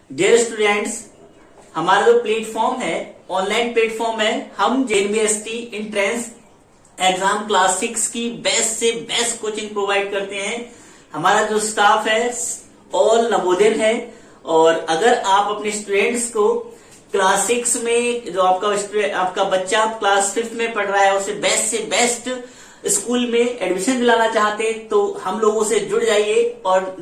Dear students, हमारा जो platform है ऑनलाइन प्लेटफॉर्म है। हम जेएनबीएसटी एंट्रेंस एग्जाम क्लास 6 की बेस्ट से बेस्ट कोचिंग प्रोवाइड करते हैं। हमारा जो स्टाफ है ऑल नवोदय है। और अगर आप अपने स्टूडेंट्स को क्लास 6 में जो आपका बच्चा क्लास 5th में पढ़ रहा है उसे बेस्ट से बेस्ट स्कूल में एडमिशन दिलाना चाहते हैं तो हम लोगों से जुड़ जाइए और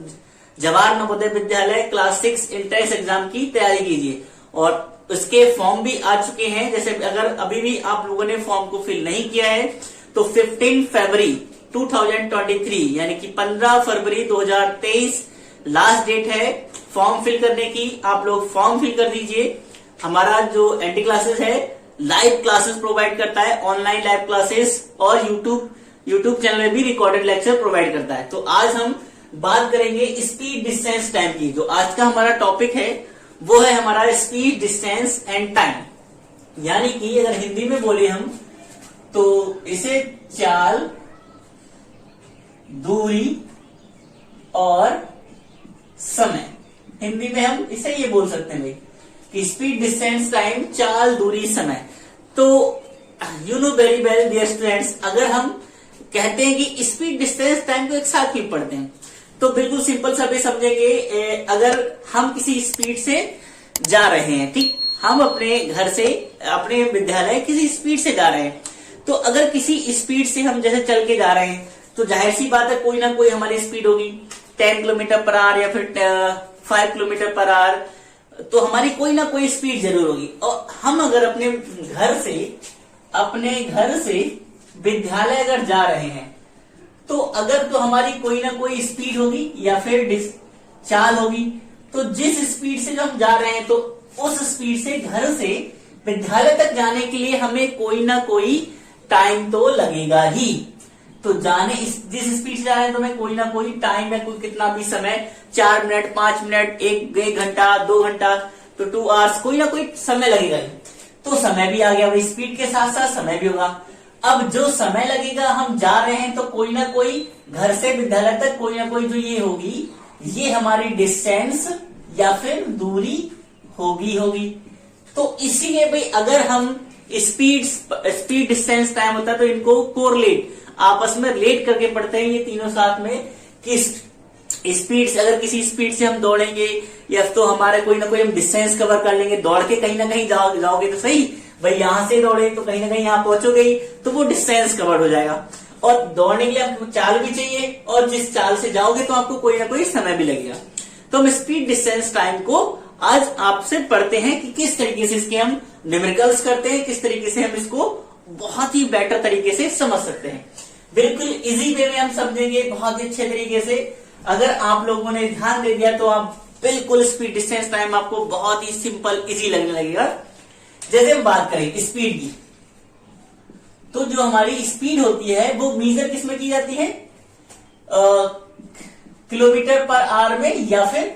Jawahar Navodaya Vidyalaya class 6 entrance exam की तैयारी कीजिए। और उसके फॉर्म भी आ चुके हैं। जैसे अगर अभी भी आप लोगों ने फॉर्म को फिल नहीं किया है तो 15 फरवरी 2023 यानी कि 15 फरवरी 2023 लास्ट डेट है फॉर्म फिल करने की। आप लोग फॉर्म फिल कर दीजिए। हमारा जो एनटी क्लासेस है लाइव क्लासेस प्रोवाइड करता है, ऑनलाइन लाइव क्लासेस, और यूट्यूब चैनल में भी रिकॉर्डेड लेक्चर प्रोवाइड करता है। तो आज हम बात करेंगे स्पीड डिस्टेंस टाइम की। जो आज का हमारा टॉपिक है वो है हमारा स्पीड डिस्टेंस एंड टाइम। यानी कि अगर हिंदी में बोले हम तो इसे चाल, दूरी और समय, हिंदी में हम इसे ये बोल सकते हैं भाई कि स्पीड डिस्टेंस टाइम, चाल, दूरी, समय। तो you know very well dear students, अगर हम कहते हैं कि स्पीड डिस्टेंस टाइम को एक साथ क्यों पढ़ते हैं तो बिल्कुल सिंपल सा भी समझेंगे। अगर हम किसी स्पीड से जा रहे हैं, ठीक, हम अपने घर से अपने विद्यालय किसी स्पीड से जा रहे हैं, तो अगर किसी स्पीड से हम जैसे चल के जा रहे हैं तो जाहिर सी बात है कोई ना कोई हमारी स्पीड होगी 10 किलोमीटर पर आवर या फिर 5 किलोमीटर पर आवर, तो हमारी कोई ना कोई स्पीड जरूर होगी। और हम अगर अपने घर से विद्यालय अगर जा रहे हैं तो अगर तो हमारी कोई ना कोई स्पीड होगी या फिर चाल होगी। तो जिस स्पीड से जो हम जा रहे हैं तो उस स्पीड से घर से विद्यालय तक जाने के लिए हमें कोई ना कोई टाइम तो लगेगा ही। तो जिस स्पीड से जा रहे हैं तो हमें कोई ना कोई टाइम या कोई कितना भी समय, 4 मिनट, 5 मिनट, 1 घंटा, 2 घंटा, तो 2 आवर्स, कोई ना कोई समय लगेगा ही। तो समय भी आ गया, वही स्पीड के साथ साथ समय भी होगा। अब जो समय लगेगा, हम जा रहे हैं तो कोई ना कोई घर से विद्यालय तक कोई ना कोई जो ये होगी, ये हमारी डिस्टेंस या फिर दूरी होगी। तो इसीलिए भाई अगर हम स्पीड डिस्टेंस टाइम होता है तो इनको कोरिलेट, आपस में रिलेट करके पढ़ते हैं ये तीनों साथ में कि स्पीड से, अगर किसी स्पीड से हम दौड़ेंगे या तो हमारे कोई ना कोई हम डिस्टेंस कवर कर लेंगे। दौड़ के कहीं ना कहीं जाओगे तो सही भाई, यहां से दौड़े तो कहीं ना कहीं यहां पहुंचोगे ही, तो वो डिस्टेंस कवर हो जाएगा। और दौड़ने के लिए आपको चाल भी चाहिए और जिस चाल से जाओगे तो आपको कोई ना कोई समय भी लगेगा। तो हम स्पीड डिस्टेंस टाइम को आज आपसे पढ़ते हैं कि किस तरीके से इसके हम न्यूमेरिकल्स करते हैं, किस तरीके से हम इसको बहुत ही बेटर तरीके से समझ सकते हैं। बिल्कुल इजी वे में हम समझेंगे, बहुत ही अच्छे तरीके से। अगर आप लोगों ने ध्यान दे दिया तो आप बिल्कुल स्पीड डिस्टेंस टाइम आपको बहुत ही सिंपल इजी लगने लगेगा। जैसे हम बात करें स्पीड की, तो जो हमारी स्पीड होती है वो मेजर किस में की जाती है, किलोमीटर पर आवर में, या फिर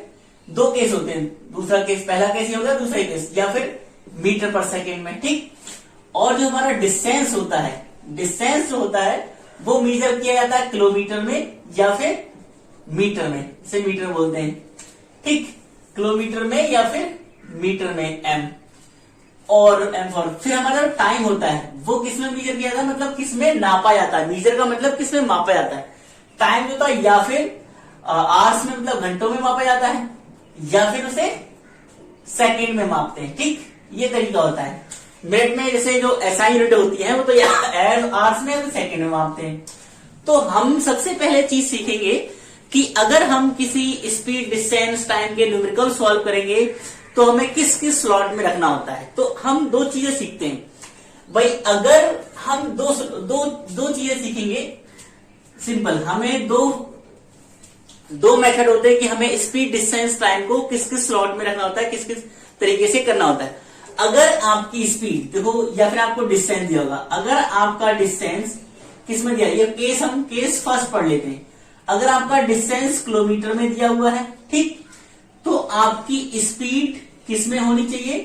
2 केस होते हैं। दूसरा केस, पहला केस ये होगा, दूसरा केस, या फिर मीटर पर सेकेंड में, ठीक। और जो हमारा डिस्टेंस होता है वो मेजर किया जाता है किलोमीटर में या फिर मीटर में, से मीटर बोलते हैं, ठीक, किलोमीटर में या फिर मीटर में, एम और एम फॉर। फिर हमारा टाइम होता है वो किस में मेजर किया जाता है, मतलब किस में नापा जाता है। मेजर का मतलब किस में मापा जाता है। टाइम जो होता है या फिर आवर्स में, मतलब घंटों में मापा जाता है, या फिर उसे सेकंड में मापते हैं, ठीक, ये तरीका होता है। मिनट में जैसे जो एसआई यूनिट होती है वो तो आवर्स में, सेकंड में मापते हैं। तो हम सबसे पहले चीज सीखेंगे कि अगर हम किसी स्पीड डिस्टेंस टाइम के न्यूमेरिकल सॉल्व करेंगे तो हमें किस किस स्लॉट में रखना होता है। तो हम 2 चीजें सीखते हैं भाई। अगर हम दो चीजें सीखेंगे सिंपल, हमें दो मेथड होते हैं कि हमें स्पीड डिस्टेंस टाइम को किस किस स्लॉट में रखना होता है, किस किस तरीके से करना होता है। अगर आपकी स्पीड देखो या फिर आपको डिस्टेंस दिया होगा, अगर आपका डिस्टेंस किस में दिया, ये केस हम केस फर्स्ट पढ़ लेते हैं। अगर आपका डिस्टेंस किलोमीटर में दिया हुआ है, ठीक, तो आपकी स्पीड किस में होनी चाहिए,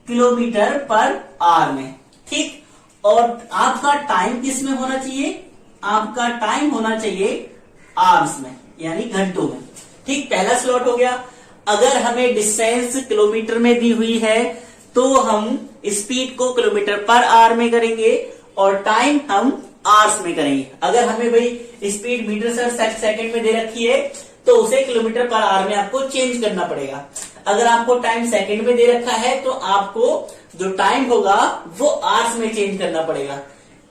किलोमीटर पर आवर में, ठीक। और आपका टाइम किस में होना चाहिए, आपका टाइम होना चाहिए आवर्स में, यानी घंटों में, ठीक। पहला स्लॉट हो गया। अगर हमें डिस्टेंस किलोमीटर में दी हुई है तो हम स्पीड को किलोमीटर पर आवर में करेंगे और टाइम हम आवर्स में करेंगे। अगर हमें भाई स्पीड मीटर से सेकंड में दे रखी है तो उसे किलोमीटर पर आवर में आपको चेंज करना पड़ेगा। अगर आपको टाइम सेकंड में दे रखा है तो आपको जो टाइम होगा वो आवर्स में चेंज करना पड़ेगा।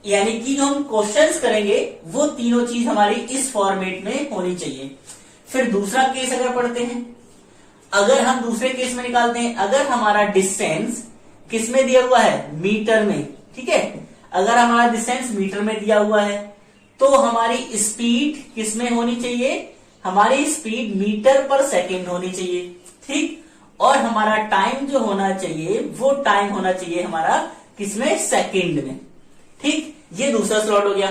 यानी कि जो हम क्वेश्चंस करेंगे वो तीनों चीज हमारी इस फॉर्मेट में होनी चाहिए। फिर दूसरा केस अगर पढ़ते हैं, अगर हम दूसरे केस में निकालते हैं, अगर हमारा डिस्टेंस किस में दिया हुआ है, मीटर में, ठीक है, अगर हमारा डिस्टेंस मीटर में दिया हुआ है तो हमारी स्पीड किस में होनी चाहिए, हमारी स्पीड मीटर पर सेकंड होनी चाहिए, ठीक। और हमारा टाइम जो होना चाहिए वो टाइम होना चाहिए हमारा किसमें, सेकंड में, ठीक। ये दूसरा स्लॉट हो गया।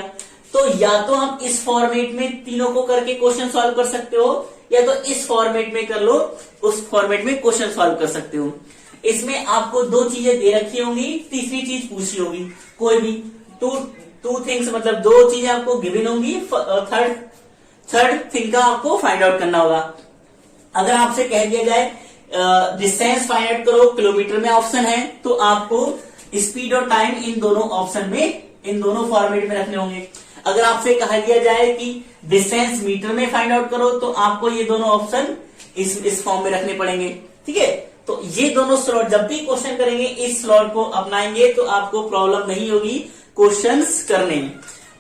तो या तो हम इस फॉर्मेट में तीनों को करके क्वेश्चन सॉल्व कर सकते हो या तो इस फॉर्मेट में कर लो, उस फॉर्मेट में क्वेश्चन सॉल्व कर सकते हो। इसमें आपको दो चीजें दे रखी होंगी, तीसरी चीज पूछी होगी, कोई भी टू थिंग्स, मतलब दो चीजें आपको गिवन होंगी, थर्ड थिंग का आपको फाइंड आउट करना होगा। अगर आपसे कह दिया जाए डिस्टेंस फाइंड आउट करो, किलोमीटर में ऑप्शन है, तो आपको स्पीड और टाइम इन दोनों ऑप्शन में, इन दोनों फॉर्मेट में रखने होंगे। अगर आपसे कहा दिया जाए कि डिस्टेंस मीटर में फाइंड आउट करो तो आपको ये दोनों ऑप्शन इस फॉर्म में रखने पड़ेंगे, ठीक है। तो ये दोनों स्लॉट जब भी क्वेश्चन करेंगे इस स्लॉट को अपनाएंगे तो आपको प्रॉब्लम नहीं होगी क्वेश्चंस करने में।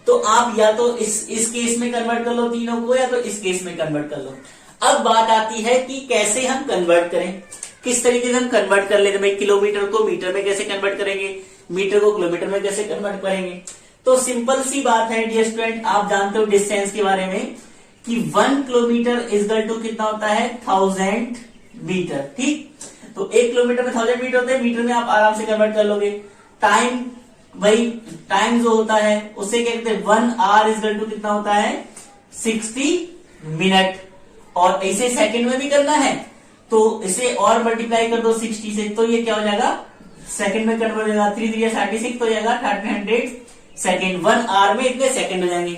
तो आप या तो इस केस में कन्वर्ट कर लो तीनों को, या तो इस केस में कन्वर्ट कर लो। अब बात आती है कि कैसे हम कन्वर्ट करें, किस तरीके से हम कन्वर्ट कर लेते हैं। किलोमीटर को मीटर में कैसे कन्वर्ट करेंगे, मीटर को किलोमीटर में कैसे कन्वर्ट करेंगे। तो सिंपल सी बात है डियर स्टूडेंट, आप जानते हो डिस्टेंस के बारे में कि 1 किलोमीटर इक्वल टू कितना होता है, 1000 मीटर, ठीक। तो 1 किलोमीटर में 1000 मीटर होते हैं, मीटर में आप आराम से कन्वर्ट कर लोगे। टाइम, भाई टाइम जो होता है उसे क्या कहते हैं, 1 आवर इक्वल टू कितना होता है, 60 मिनट। और इसे सेकंड में भी करना है तो इसे और मल्टीप्लाई कर दो 60 से, तो ये क्या हो जाएगा, सेकंड में कन्वर्ट हो जाएगा, 3 3 36 तो हो जाएगा 300 सेकंड। 1 आवर में इतने सेकंड हो जाएंगे।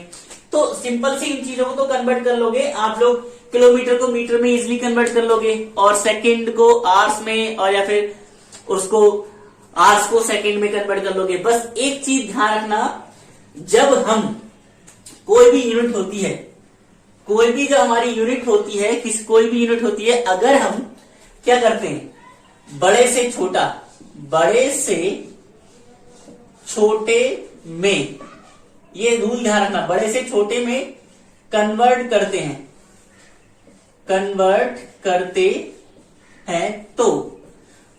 तो सिंपल सी इन चीजों को तो कन्वर्ट कर लोगे आप लोग, किलोमीटर को मीटर में इजिली कन्वर्ट कर लोगे और सेकंड को आवर्स में, और या फिर उसको आवर्स को सेकंड में कन्वर्ट कर लोगे। बस एक चीज ध्यान रखना, जब हम कोई भी यूनिट होती है, कोई भी जो हमारी यूनिट होती है, कोई भी यूनिट होती है, अगर हम क्या करते हैं, बड़े से छोटा, बड़े से छोटे में, ये रूल ध्यान रखना, बड़े से छोटे में कन्वर्ट करते हैं, कन्वर्ट करते हैं। तो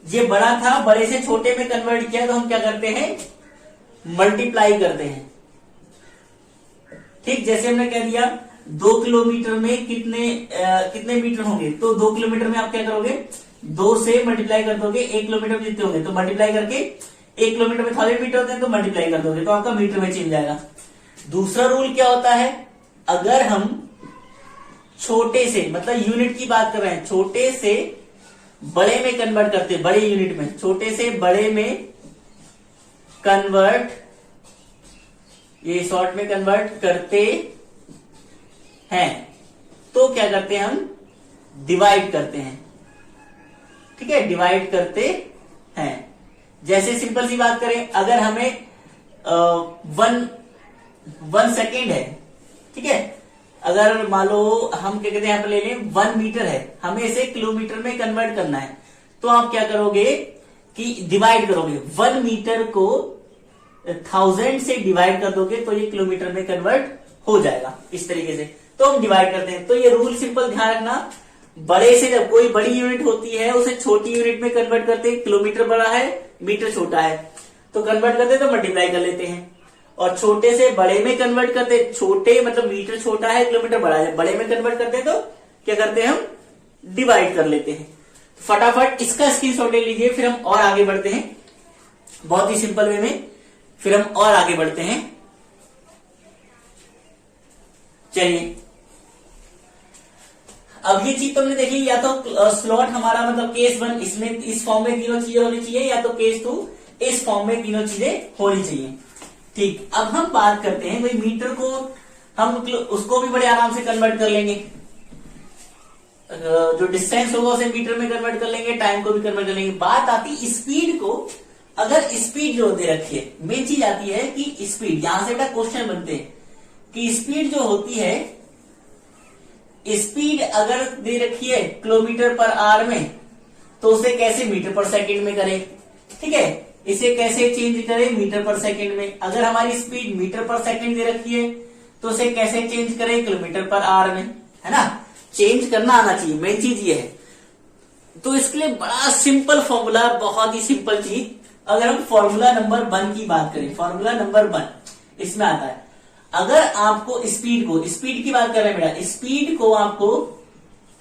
ये बड़ा था, बड़े से छोटे में कन्वर्ट किया तो हम क्या करते हैं, मल्टीप्लाई करते हैं, ठीक। जैसे हमने कह दिया 2 किलोमीटर में कितने मीटर होंगे, तो 2 किलोमीटर में आप क्या करोगे, 2 से मल्टीप्लाई कर दोगे, 1 किलोमीटर में जितने होंगे तो मल्टीप्लाई करके, 1 किलोमीटर में 1000 मीटर होते हैं तो मल्टीप्लाई कर दोगे तो आपका मीटर में चेंज जाएगा। दूसरा रूल क्या होता है, अगर हम छोटे से, मतलब यूनिट की बात कर रहे हैं, छोटे से बड़े में कन्वर्ट करते हैं, बड़े यूनिट में, छोटे से बड़े में कन्वर्ट, ये शॉर्ट में कन्वर्ट करते हैं तो क्या करते हैं, हम डिवाइड करते हैं, ठीक है, डिवाइड करते हैं। जैसे सिंपल सी बात करें, अगर हमें 1 सेकेंड है, ठीक है, अगर मान लो हम क्या कहते हैं, यहाँ पर ले लें 1 मीटर है, हमें इसे किलोमीटर में कन्वर्ट करना है, तो आप क्या करोगे कि डिवाइड करोगे, 1 मीटर को 1000 से डिवाइड कर दोगे तो ये किलोमीटर में कन्वर्ट हो जाएगा। इस तरीके से तो हम डिवाइड करते हैं। तो ये रूल सिंपल ध्यान रखना, बड़े से जब कोई बड़ी यूनिट होती है उसे छोटी यूनिट में कन्वर्ट करते हैं, किलोमीटर बड़ा है मीटर छोटा है तो कन्वर्ट करते हैं तो मल्टीप्लाई कर लेते हैं, और छोटे से बड़े में कन्वर्ट करते, छोटे मतलब मीटर छोटा है किलोमीटर बड़ा है, बड़े में कन्वर्ट करते हैं तो क्या करते हैं, हम डिवाइड कर लेते हैं। फटाफट इसका स्क्रीनशॉट ले लीजिए, फिर हम और आगे बढ़ते हैं बहुत ही सिंपल वे में, फिर हम और आगे बढ़ते हैं। चलिए, अब ये चीज तुमने देखी, या तो स्लॉट हमारा मतलब केस 1 इसमें इस फॉर्म में तीनों चीजें होनी चाहिए, या तो केस 2 इस फॉर्म में तीनों चीजें होनी चाहिए, ठीक। अब हम बात करते हैं, भाई मीटर को हम उसको भी बड़े आराम से कन्वर्ट कर लेंगे, जो डिस्टेंस होगा उसे मीटर में कन्वर्ट कर लेंगे, टाइम को भी कन्वर्ट कर लेंगे। बात आती स्पीड को, अगर स्पीड जो दे रखी है, मेन चीज आती है कि स्पीड, यहां से बेटा क्वेश्चन बनते हैं कि स्पीड जो होती है, स्पीड अगर दे रखी है किलोमीटर पर आवर में, तो उसे कैसे मीटर पर सेकंड में करें, ठीक है, इसे कैसे चेंज करें मीटर पर सेकंड में। अगर हमारी स्पीड मीटर पर सेकंड दे रखी है तो उसे कैसे चेंज करें किलोमीटर पर आवर में, है ना, चेंज करना आना चाहिए, मेन चीज ये है। तो इसके लिए बड़ा सिंपल फॉर्मूला, बहुत ही सिंपल चीज, अगर हम फॉर्मूला नंबर 1 की बात करें, फॉर्मूला नंबर 1 इसमें आता है, अगर आपको स्पीड की बात कर रहे हैं बेटा, स्पीड को आपको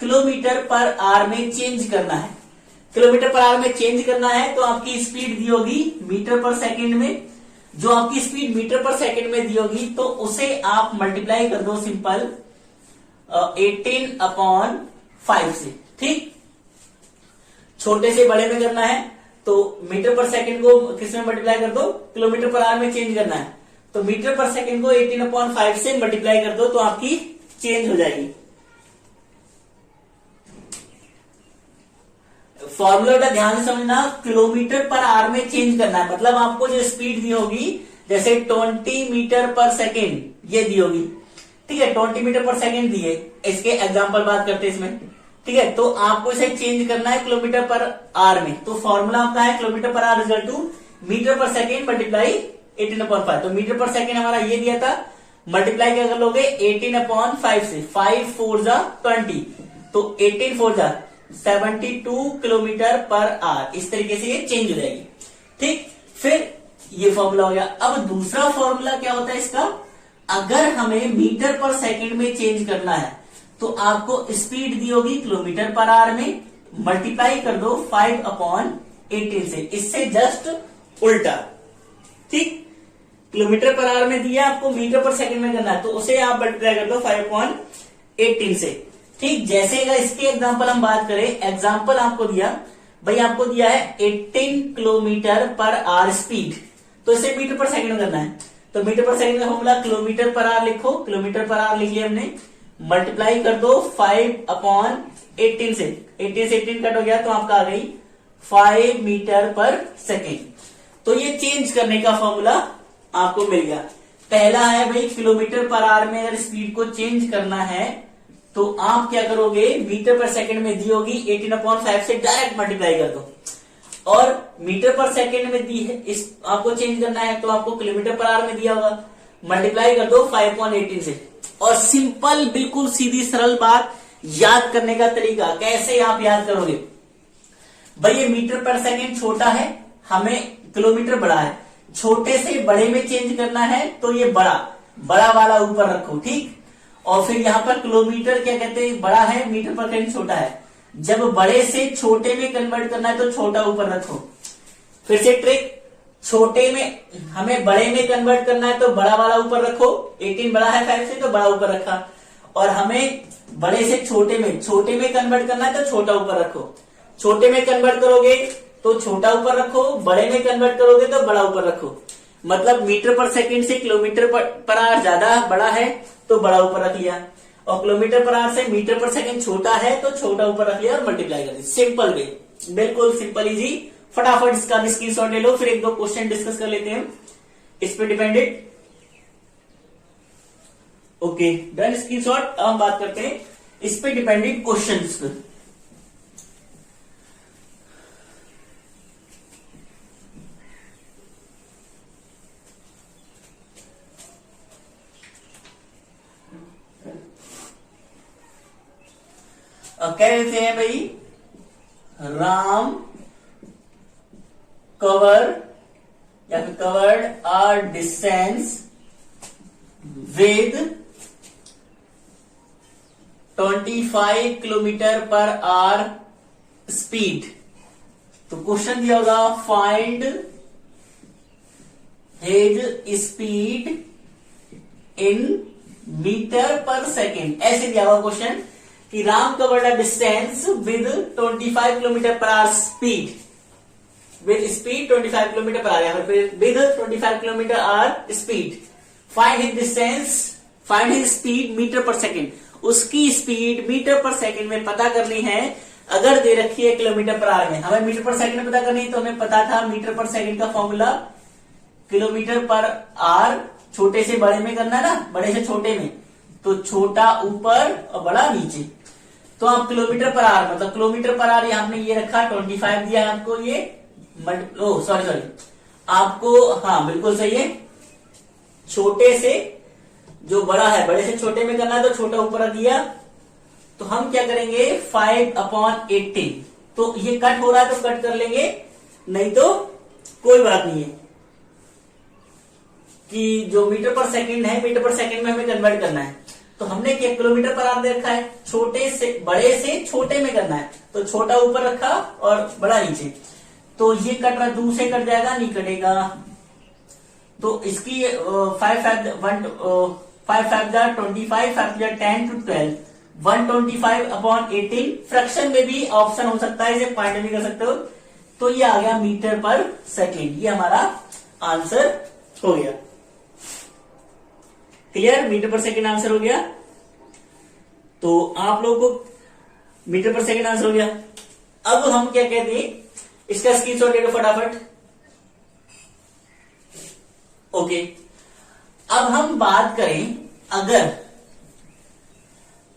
किलोमीटर पर आवर में चेंज करना है, किलोमीटर पर आवर में चेंज करना है, तो आपकी स्पीड दी होगी मीटर पर सेकंड में। जो आपकी स्पीड मीटर पर सेकंड में दी होगी तो उसे आप मल्टीप्लाई कर दो सिंपल 18/5 से, ठीक। छोटे से बड़े में करना है तो मीटर पर सेकंड को किसमें मल्टीप्लाई कर दो, किलोमीटर पर आवर में चेंज करना है, तो मीटर पर सेकंड को 18/5 से मल्टीप्लाई कर दो तो आपकी चेंज हो जाएगी। फॉर्मूला ध्यान से समझना, किलोमीटर पर आवर में चेंज करना है, मतलब आपको जो स्पीड दी होगी, जैसे 20 मीटर पर सेकेंड ये दी होगी, ठीक है, 20 मीटर पर सेकेंड दी है, इसके एग्जांपल बात करते हैं इसमें, ठीक है, तो आपको इसे चेंज करना है किलोमीटर पर आवर में। तो फॉर्मूला आपका है kilometre per hour equal to metre per second multiply 18/5। तो मीटर पर सेकेंड हमारा ये दिया था, मल्टीप्लाई क्या कर लोगे 18/5 से, 5 4 जा 20, तो 18 4 जा 72 किलोमीटर पर आवर, इस तरीके से ये चेंज हो जाएगी, ठीक। फिर ये फॉर्मूला हो गया। अब दूसरा फॉर्मूला क्या होता है इसका, अगर हमें मीटर पर सेकंड में चेंज करना है तो आपको स्पीड दी होगी किलोमीटर पर आवर में, मल्टीप्लाई कर दो 5/18 से, इससे जस्ट उल्टा, ठीक। किलोमीटर पर आवर में दिया, आपको मीटर पर सेकंड में करना है तो उसे आप मल्टीप्लाई कर दो 5/18 से, ठीक। जैसे इसके एग्जांपल हम बात करें, एग्जांपल आपको दिया भाई, आपको दिया है 18 किलोमीटर पर आवर स्पीड, तो इसे मीटर पर सेकंड में करना है, तो मीटर पर सेकंड का फॉर्मूला किलोमीटर पर आवर लिखो, किलोमीटर पर आवर लिख लिया हमने, मल्टीप्लाई कर दो 5/18 से, 18 से 18 कट हो गया तो आपका आ गई 5 मीटर पर सेकेंड। तो ये चेंज करने का फॉर्मूला आपको मिल गया। पहला है भाई किलोमीटर पर आवर में अगर स्पीड को चेंज करना है तो आप क्या करोगे, मीटर पर सेकंड में दी होगी 18/5 से डायरेक्ट मल्टीप्लाई कर दो, और मीटर पर सेकंड में दी है, इस आपको चेंज करना है तो आपको किलोमीटर पर आवर में दिया होगा, मल्टीप्लाई कर दो 5/18 से। और सिंपल, बिल्कुल सीधी सरल बात, याद करने का तरीका कैसे आप याद करोगे भाई, ये मीटर पर सेकंड छोटा है, हमें किलोमीटर बड़ा है, छोटे से बड़े में चेंज करना है तो ये बड़ा वाला ऊपर रखो, ठीक। और फिर यहां पर किलोमीटर क्या कहते हैं, बड़ा है, मीटर पर सेकंड छोटा है, जब बड़े से छोटे में कन्वर्ट करना है तो छोटा ऊपर रखो। फिर से ट्रिक, छोटे में हमें बड़े में कन्वर्ट करना है तो बड़ा वाला ऊपर रखो, 18 बड़ा है 5 से तो बड़ा ऊपर रखा, और हमें बड़े से छोटे में कन्वर्ट करना है तो छोटा ऊपर रखो, छोटे में कन्वर्ट करोगे तो छोटा ऊपर रखो, बड़े में कन्वर्ट करोगे तो बड़ा ऊपर रखो। मतलब मीटर पर सेकंड से किलोमीटर पर आवर ज्यादा बड़ा है तो बड़ा ऊपर रख लिया, और किलोमीटर पर आवर से मीटर पर सेकंड छोटा है तो छोटा ऊपर रख लिया और मल्टीप्लाई कर दिया। सिंपल वे, बिल्कुल सिंपल इजी। फटाफट इसका भी स्क्रीनशॉट ले लो, फिर एक दो क्वेश्चन डिस्कस कर लेते हैं इस पे डिपेंडेड। Okay done, screenshot. अब हम बात करते हैं इस पे डिपेंडेड क्वेश्चन। कह रहे हैं भाई, राम या फिर covered are distance with 25 kilometre per hour speed. तो क्वेश्चन दिया होगा find his speed in metre per second, ऐसे दिया हुआ क्वेश्चन कि Ram covered a distance with 25 kilometre per hour speed, with speed 25 kilometre per hour, फिर with 25 kilometre hour speed, find his distance, find his speed metre per second. उसकी speed metre per second में पता करनी है। अगर दे रखी है किलोमीटर पर आवर में, हमें मीटर पर सेकंड में पता करनी है, तो हमें पता था मीटर पर सेकंड का फॉर्मूला किलोमीटर पर आवर छोटे से बड़े में करना ना, बड़े से छोटे में, तो छोटा ऊपर और बड़ा नीचे। तो आप किलोमीटर पर आवर मतलब किलोमीटर पर आवर आपने ये रखा 25 दिया है आपको, ये सॉरी आपको, हाँ बिल्कुल सही है, छोटे से जो बड़ा है बड़े से छोटे में करना है, तो छोटा ऊपर दिया। तो हम क्या करेंगे 5/18, तो ये कट हो रहा है तो कट कर लेंगे, नहीं तो कोई बात नहीं है कि जो मीटर पर सेकंड है मीटर पर सेकंड में हमें कन्वर्ट करना है। तो हमने क्या किलोमीटर पर आवर दे रखा है, छोटे से बड़े से छोटे में करना है, तो छोटा ऊपर रखा और बड़ा नीचे। तो ये कट रहा, 2 से कट जाएगा, नहीं कटेगा। तो इसकी 5 5 जा 25, 5 जा 10 to 12, 125/18। फ्रैक्शन में भी ऑप्शन हो सकता है, इसे पॉइंट भी कर सकते हो। तो ये आ गया मीटर पर सेकेंड, ये हमारा आंसर हो गया। Clear, metre per second answer हो गया। तो आप लोगों को मीटर पर सेकेंड आंसर हो गया। अब हम क्या कहते हैं, इसका स्क्रीनशॉट ले लो फटाफट। ओके, अब हम बात करें, अगर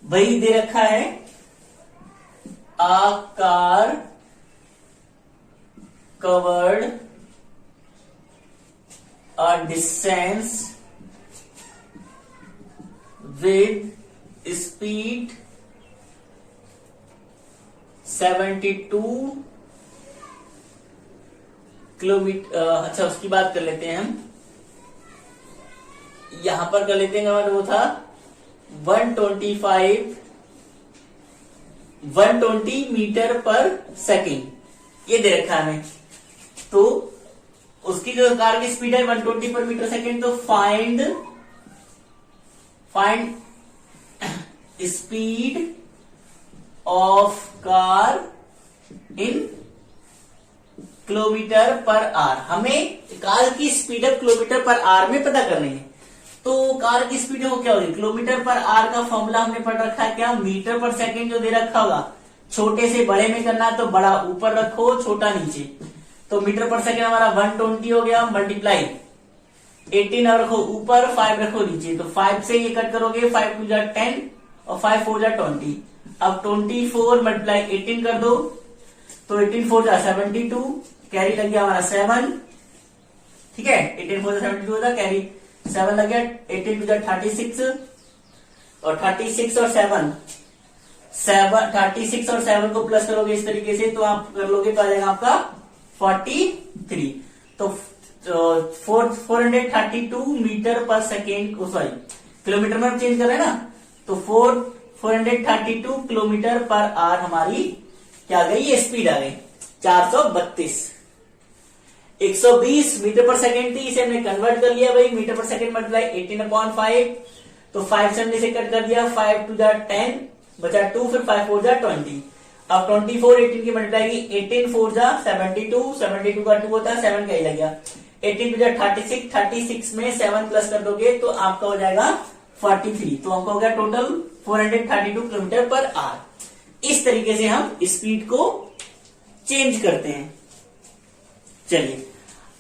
वही दे रखा है a car covered a distance with speed 72 kilometre. अच्छा, उसकी बात कर लेते हैं हम, यहां पर कर लेते हैं। हमारा वो था 120 मीटर पर सेकेंड, ये दे रखा है हमें। तो उसकी जो कार की स्पीड है 120 पर मीटर सेकेंड, तो find speed of car in kilometre per our. हमें कार की speed of kilometre per our में पता करनी है। तो कार की स्पीड वो क्या होगी, किलोमीटर पर आवर का फॉर्मूला हमने पढ़ रखा है क्या, मीटर पर सेकंड जो दे रखा होगा, छोटे से बड़े में करना है तो बड़ा ऊपर रखो, छोटा नीचे। तो मीटर पर सेकंड हमारा 120 हो गया, मल्टीप्लाई 18 रखो ऊपर, 5 रखो नीचे। तो 5 से ये कट करोगे, 5 2 जा 10 और 5 4 जा 20। अब 24 मल्टीप्लाई 18 कर दो, तो 18 4 जा 72, कैरी लग गया हमारा 7। ठीक है, 18 4 जा 72 होता, कैरी 7 लग गया, 18 2 जा 36 और 36 और 7 को प्लस करोगे इस तरीके से, तो आप कर लोगे तो आ जाएगा आपका 43। तो 432 metre per second, sorry kilometre में हम चेंज कर रहे हैं ना, तो 432 किलोमीटर पर आवर हमारी क्या आ गई, ये स्पीड आ गई 432। 120 मीटर पर सेकेंड थी, इसे हमने कन्वर्ट कर लिया भाई, मीटर पर सेकेंड मल्टीप्लाई 18/5। तो 5 से हमने कट कर दिया, 5 2 जा 10 बचा 2, फिर 5 4 जा 20। अब 24 18 की मल्टीप्लाई की, 18 4 जा 72, 72 का 2 होता है, 7 का ही लग गया। 18 2 जा 36, 36 में 7 प्लस कर दोगे तो आपका हो जाएगा 43। तो हमको हो गया टोटल 432 किलोमीटर पर आवर। इस तरीके से हम स्पीड को चेंज करते हैं। चलिए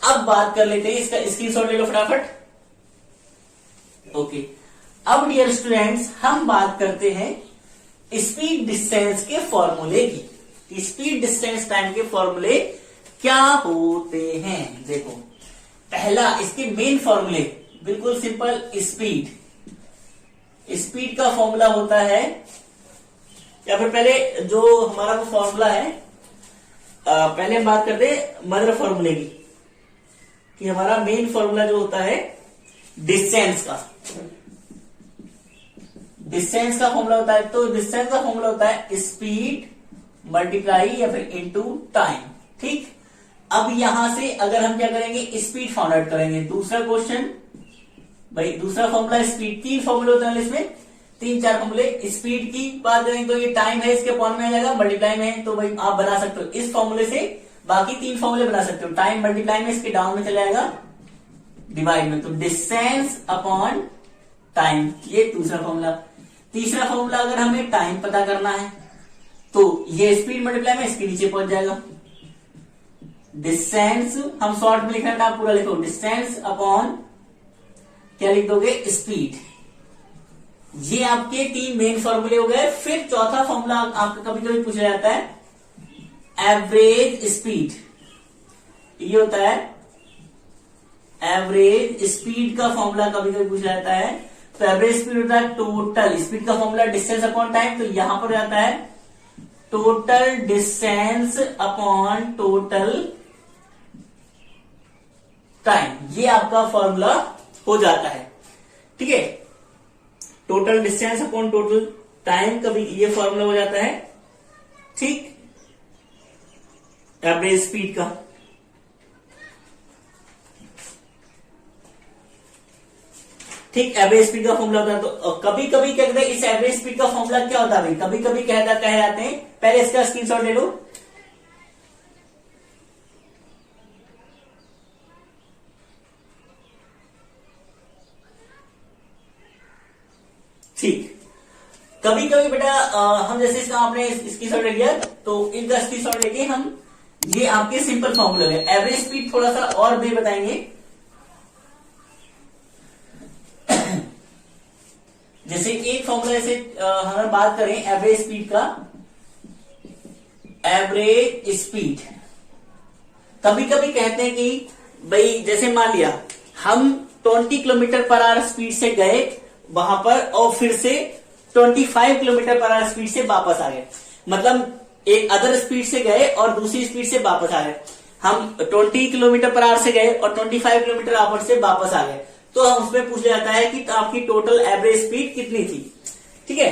अब बात कर लेते हैं, इसका स्क्रीनशॉट ले लो फटाफट। ओके, अब डियर स्टूडेंट्स हम बात करते हैं स्पीड डिस्टेंस के फॉर्मूले की। स्पीड डिस्टेंस टाइम के फॉर्मूले क्या होते हैं। देखो, पहला इसके मेन फॉर्मूले बिल्कुल सिंपल, स्पीड का फॉर्मूला होता है, या फिर पहले जो हमारा वो फॉर्मूला है, पहले हम बात करते हैं मदर फॉर्मूले की, कि हमारा मेन फॉर्मूला जो होता है डिस्टेंस का, डिस्टेंस का फॉर्मूला होता है। तो डिस्टेंस का फॉर्मूला होता है स्पीड मल्टीप्लाई या फिर इनटू टाइम। ठीक, अब यहां से अगर हम क्या करेंगे, स्पीड फाउंड आउट करेंगे। दूसरा क्वेश्चन भाई, दूसरा फॉर्मूला स्पीड, 3 फॉर्मूले होते हैं इसमें, 3-4 फॉर्मूले। स्पीड की बात करें तो ये टाइम है, इसके अपॉन में आ जाएगा, मल्टीप्लाई में, तो भाई आप बना सकते हो इस फॉर्मूले से बाकी 3 फॉर्मूले बना सकते हो। टाइम मल्टीप्लाई में, इसके डाउन में चला जाएगा डिवाइड में, तो डिस्टेंस अपॉन टाइम, ये दूसरा फॉर्मूला। तीसरा फॉर्मूला अगर हमें टाइम पता करना है तो ये स्पीड मल्टीप्लाई में इसके नीचे पहुंच जाएगा। डिस्टेंस हम शॉर्ट में लिखना था, पूरा लिखो, डिस्टेंस अपॉन क्या लिख दोगे, स्पीड। ये आपके 3 मेन फॉर्मूले हो गए। फिर चौथा फॉर्मूला आपका कभी कभी पूछा जाता है एवरेज स्पीड। ये होता है एवरेज स्पीड का फॉर्मूला, कभी कभी पूछा जाता है। तो एवरेज स्पीड होता है टोटल स्पीड का फॉर्मूला डिस्टेंस अपॉन टाइम। तो यहां पर जाता है total distance upon total time. ये आपका फॉर्मूला हो जाता है। ठीक है, total distance upon total time कभी ये फॉर्मूला हो जाता है। ठीक, एवरेज स्पीड का। ठीक, एवरेज स्पीड का फॉर्मूला होता है। तो कभी कभी क्या कहते हैं, इस एवरेज स्पीड का फॉर्मूला क्या होता है भाई, कभी कभी कहे जाते हैं, पहले इसका स्क्रीनशॉट ले लो। ठीक, कभी कभी बेटा हम जैसे इसका आपने स्क्रीनशॉट ले लिया तो इनका स्क्रीनशॉट लेके हम ये आपके सिंपल फॉर्मूला है। एवरेज स्पीड थोड़ा सा और भी बताएंगे। जैसे एक फॉर्मूला जैसे हम बात करें एवरेज स्पीड का, एवरेज स्पीड कभी कभी कहते हैं कि भाई जैसे मान लिया हम 20 किलोमीटर पर आवर स्पीड से गए वहां पर और फिर से 25 किलोमीटर पर आवर स्पीड से वापस आ गए, मतलब एक अदर स्पीड से गए और दूसरी स्पीड से वापस आ गए। हम 20 किलोमीटर पर आवर से गए और 25 किलोमीटर आवर से वापस आ गए, तो हम उसमें पूछ जाता है कि आपकी टोटल एवरेज स्पीड कितनी थी। ठीक है,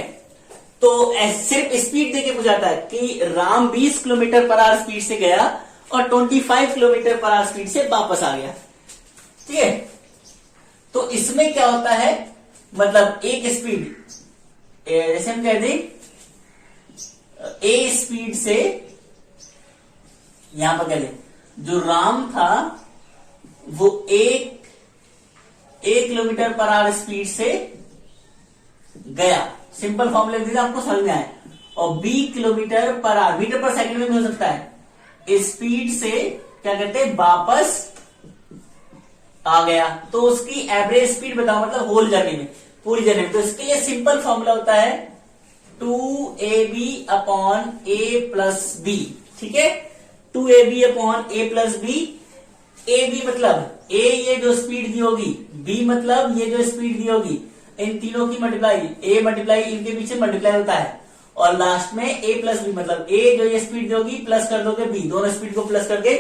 तो सिर्फ स्पीड देके पूछ जाता है कि Ram 20 kilometre per hour speed से गया और 25 किलोमीटर पर आवर स्पीड से वापस आ गया। ठीक है, तो इसमें क्या होता है, मतलब एक स्पीड जैसे हम कह दें ए स्पीड से, यहां पर कह दें जो राम था वो 1 किलोमीटर पर आवर स्पीड से गया, सिंपल फॉर्मूला दीजिए आपको समझ में आए, और 20 kilometre per our, metre per second में भी हो सकता है, स्पीड से क्या कहते हैं वापस आ गया, तो उसकी एवरेज स्पीड बताओ, मतलब होल जर्नी में, पूरी जर्नी में। तो इसके लिए सिंपल फॉर्मूला होता है 2ab upon a plus B. ठीक है, 2ab upon a plus B. A B मतलब ए ये जो स्पीड दी होगी, बी मतलब ये जो स्पीड दी होगी, इन तीनों की मल्टीप्लाई, ए मल्टीप्लाई इनके पीछे मल्टीप्लाई होता है, और लास्ट में ए प्लस बी मतलब ए जो ये स्पीड दोगी प्लस कर दोगे बी, दोनों स्पीड को प्लस करके,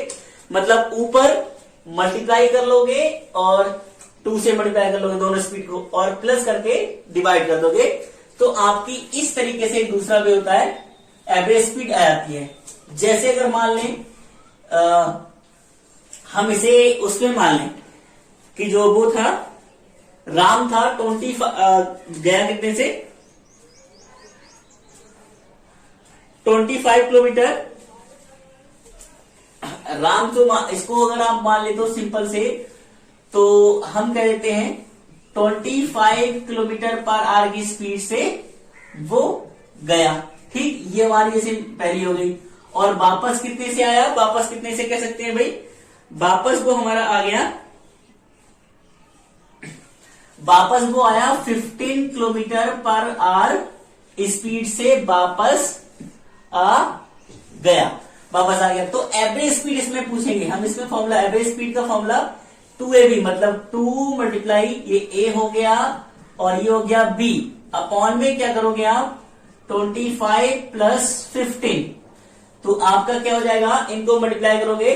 मतलब ऊपर मल्टीप्लाई कर लोगे और 2 से मल्टीप्लाई कर लोगे दोनों स्पीड को, और प्लस करके डिवाइड कर दोगे, तो आपकी इस तरीके से दूसरा वे होता है एवरेज स्पीड आ जाती है। जैसे अगर मान लें हम इसे उसमें मान लें कि जो वो था राम था 20 गया कितने से 25 किलोमीटर, राम तो इसको अगर आप मान ले तो सिंपल से, तो हम कह देते हैं 25 किलोमीटर पर आवर की स्पीड से वो गया। ठीक, ये वाली जैसे पहली हो गई, और वापस कितने से आया, वापस कितने से कह सकते हैं भाई, वापस वो हमारा आ गया, वापस वो आया 15 किलोमीटर पर आवर स्पीड से वापस आ गया, वापस आ गया। तो एवरेज स्पीड इसमें पूछेंगे हम, इसमें फॉर्मूला एवरेज स्पीड का फॉर्मूला 2ab मतलब 2 मल्टीप्लाई ये a हो गया और ये हो गया b, अपॉन में क्या करोगे आप 25 प्लस 15, तो आपका क्या हो जाएगा, इनको मल्टीप्लाई करोगे,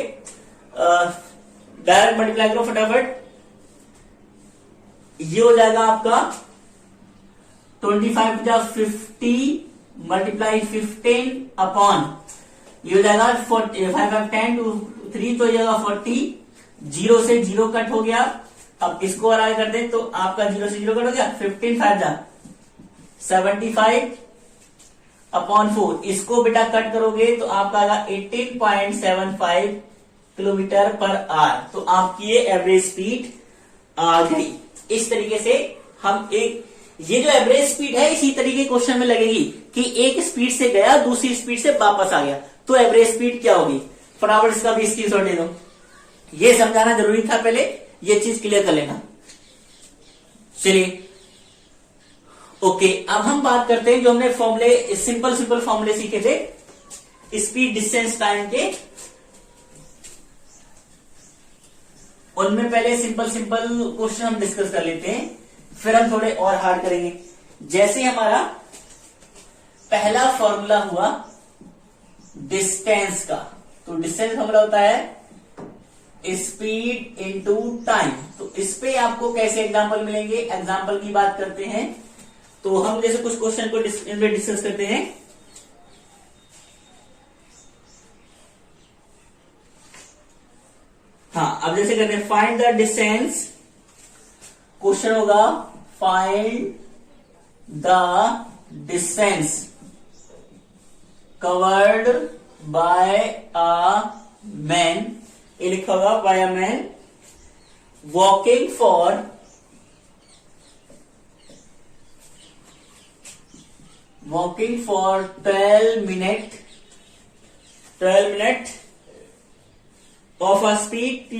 डायरेक्ट मल्टीप्लाई करो फटाफट, ये हो जाएगा आपका 25 जा 50 मल्टीप्लाई 15 अपॉन ये हो जाएगा 40, 5 10 2 3, तो ये होगा 40, 0 से 0 कट हो गया। अब इसको और आगे कर दे तो आपका 0 से 0 कट हो गया, 15 5 जा 75 अपॉन 4, इसको बेटा कट करोगे तो आपका आएगा 18.75 किलोमीटर पर आवर, तो आपकी ये एवरेज स्पीड आ गई। इस तरीके से हम एक ये जो एवरेज स्पीड है इसी तरीके क्वेश्चन में लगेगी कि एक स्पीड से गया दूसरी स्पीड से वापस आ गया, तो एवरेज स्पीड क्या होगी। फटाफट इसका भी स्क्रीनशॉट ले लो, ये समझाना जरूरी था, पहले ये चीज क्लियर कर लेना। चलिए ओके, अब हम बात करते हैं जो हमने फॉर्मूले सिंपल फॉर्मूले सीखे थे स्पीड डिस्टेंस टाइम के, उनमें पहले सिंपल क्वेश्चन हम डिस्कस कर लेते हैं, फिर हम थोड़े और हार्ड करेंगे। जैसे हमारा पहला फॉर्मूला हुआ डिस्टेंस का, तो डिस्टेंस फॉर्मूला होता है स्पीड इनटू टाइम। तो इस पे आपको कैसे एग्जांपल मिलेंगे, एग्जांपल की बात करते हैं तो हम जैसे कुछ क्वेश्चन को डिस्कस करते हैं। हाँ, अब जैसे करते हैं फाइंड द डिस्टेंस, क्वेश्चन होगा find the distance covered by a man, ये लिखा होगा by a man walking for 12 minutes of a speed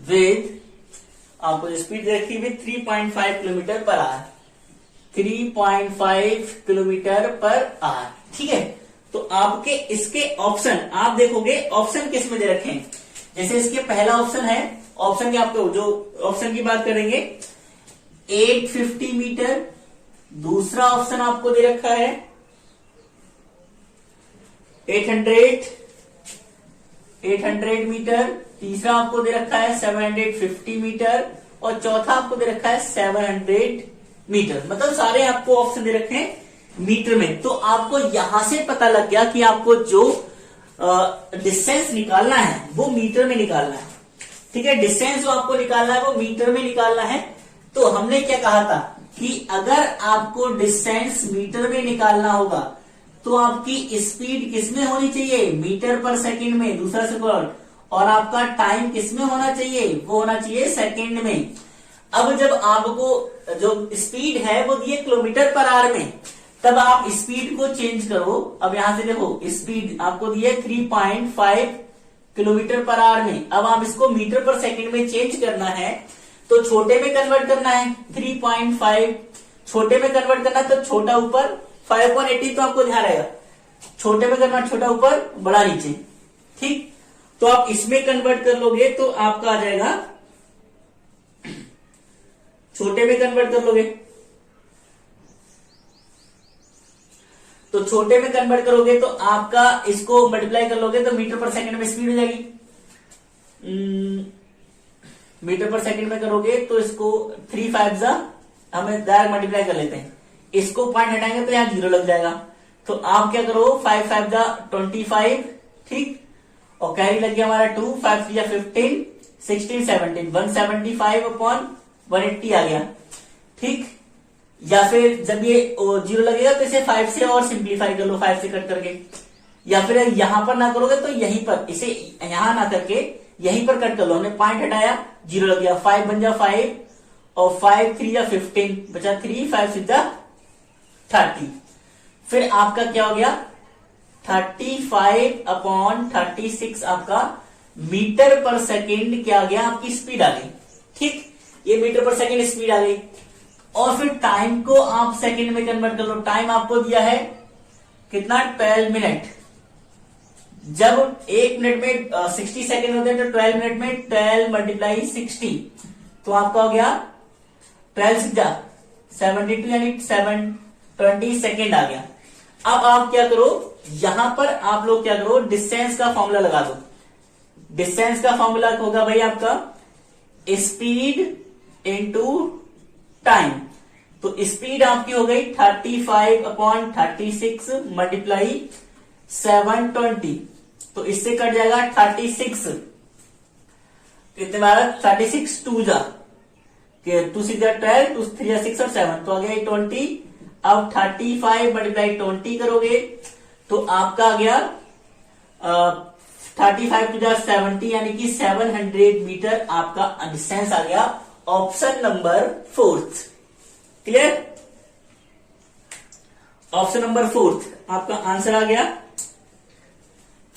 with, आपको स्पीड देखी हुई 3.5 kilometre per our, 3.5 kilometre per hour. ठीक है, तो आपके इसके ऑप्शन आप देखोगे, ऑप्शन किस में दे रखे हैं। जैसे इसके पहला ऑप्शन है, ऑप्शन के आपको जो ऑप्शन की बात करेंगे 850 मीटर, दूसरा ऑप्शन आपको दे रखा है 800 मीटर, तीसरा आपको दे रखा है 750 मीटर और चौथा आपको दे रखा है 700 मीटर। मतलब सारे आपको ऑप्शन दे रखे हैं मीटर में। तो आपको यहां से पता लग गया कि आपको जो डिस्टेंस निकालना है वो मीटर में निकालना है। ठीक है, डिस्टेंस जो आपको निकालना है वो मीटर में निकालना है। तो हमने क्या कहा था कि अगर आपको डिस्टेंस मीटर में निकालना होगा तो आपकी स्पीड किसमें होनी चाहिए, मीटर पर सेकंड में, दूसरा सेकंड, और आपका टाइम किसमें होना चाहिए, वो होना चाहिए सेकंड में। अब जब आपको जो स्पीड है वो दिए किलोमीटर पर आवर में, तब आप स्पीड को चेंज करो। अब यहां से देखो स्पीड आपको दिए 3.5 किलोमीटर पर आवर में, अब आप इसको मीटर पर सेकंड में चेंज करना है तो छोटे में कन्वर्ट करना है। 3.5 छोटे में कन्वर्ट करना तो छोटा ऊपर, 5.80 तो आपको ध्यान रहेगा, छोटे में कन्वर्ट छोटा ऊपर बड़ा नीचे। ठीक, तो आप इसमें कन्वर्ट कर लोगे तो आपका आ जाएगा, छोटे में कन्वर्ट कर लोगे तो छोटे में कन्वर्ट करोगे तो आपका इसको मल्टीप्लाई कर लोगे तो मीटर पर सेकंड में स्पीड हो जाएगी। मीटर पर सेकंड में करोगे तो इसको 3 5 हमें डायरेक्ट मल्टीप्लाई कर लेते हैं, इसको पॉइंट हटाएंगे तो यहां 0 लग जाएगा। तो आप क्या करो 5 5 25, ठीक, और कैरी लग गया हमारा 2, 5 3 15, 16 17, 175/180 आ गया। ठीक, या फिर जब ये 0 लगेगा तो इसे 5 से और सिंप्लीफाई कर लो, 5 से कट करके, या फिर यहां पर ना करोगे तो यहीं पर, इसे यहां ना करके यहीं पर कट कर लो। हमने पॉइंट हटाया 0 लग गया, 5 बन जा 5 और 5 3 15 बचा 3, 5 6 30। फिर आपका क्या हो गया 35/36 आपका मीटर पर सेकेंड क्या आ गया, आपकी स्पीड आ गई। ठीक, ये मीटर पर सेकेंड स्पीड आ गई। और फिर टाइम को आप सेकंड में कन्वर्ट कर लो। टाइम आपको दिया है कितना, 12 मिनट। जब 1 मिनट में 60 सेकंड होते हैं तो 12 मिनट में 12 × 60 तो आपका हो गया 12 6 72 यानी 720 सेकेंड आ गया। अब आप क्या करो, यहां पर आप लोग क्या करो, डिस्टेंस का फॉर्मूला लगा दो। डिस्टेंस का फॉर्मूला होगा भाई आपका स्पीड इनटू टाइम। तो स्पीड आपकी हो गई 35/36 मल्टीप्लाई 720, तो इससे कट जाएगा 36, कितने बार 36 2 जा, 2 6 12, 2 3 6 और 7, तो आ गया 20। अब 35 × 20 करोगे तो आपका आ गया 35 टू 70 यानी कि 700 मीटर आपका डिस्टेंस आ गया option number 4। Clear? Option number 4 आपका आंसर आ गया।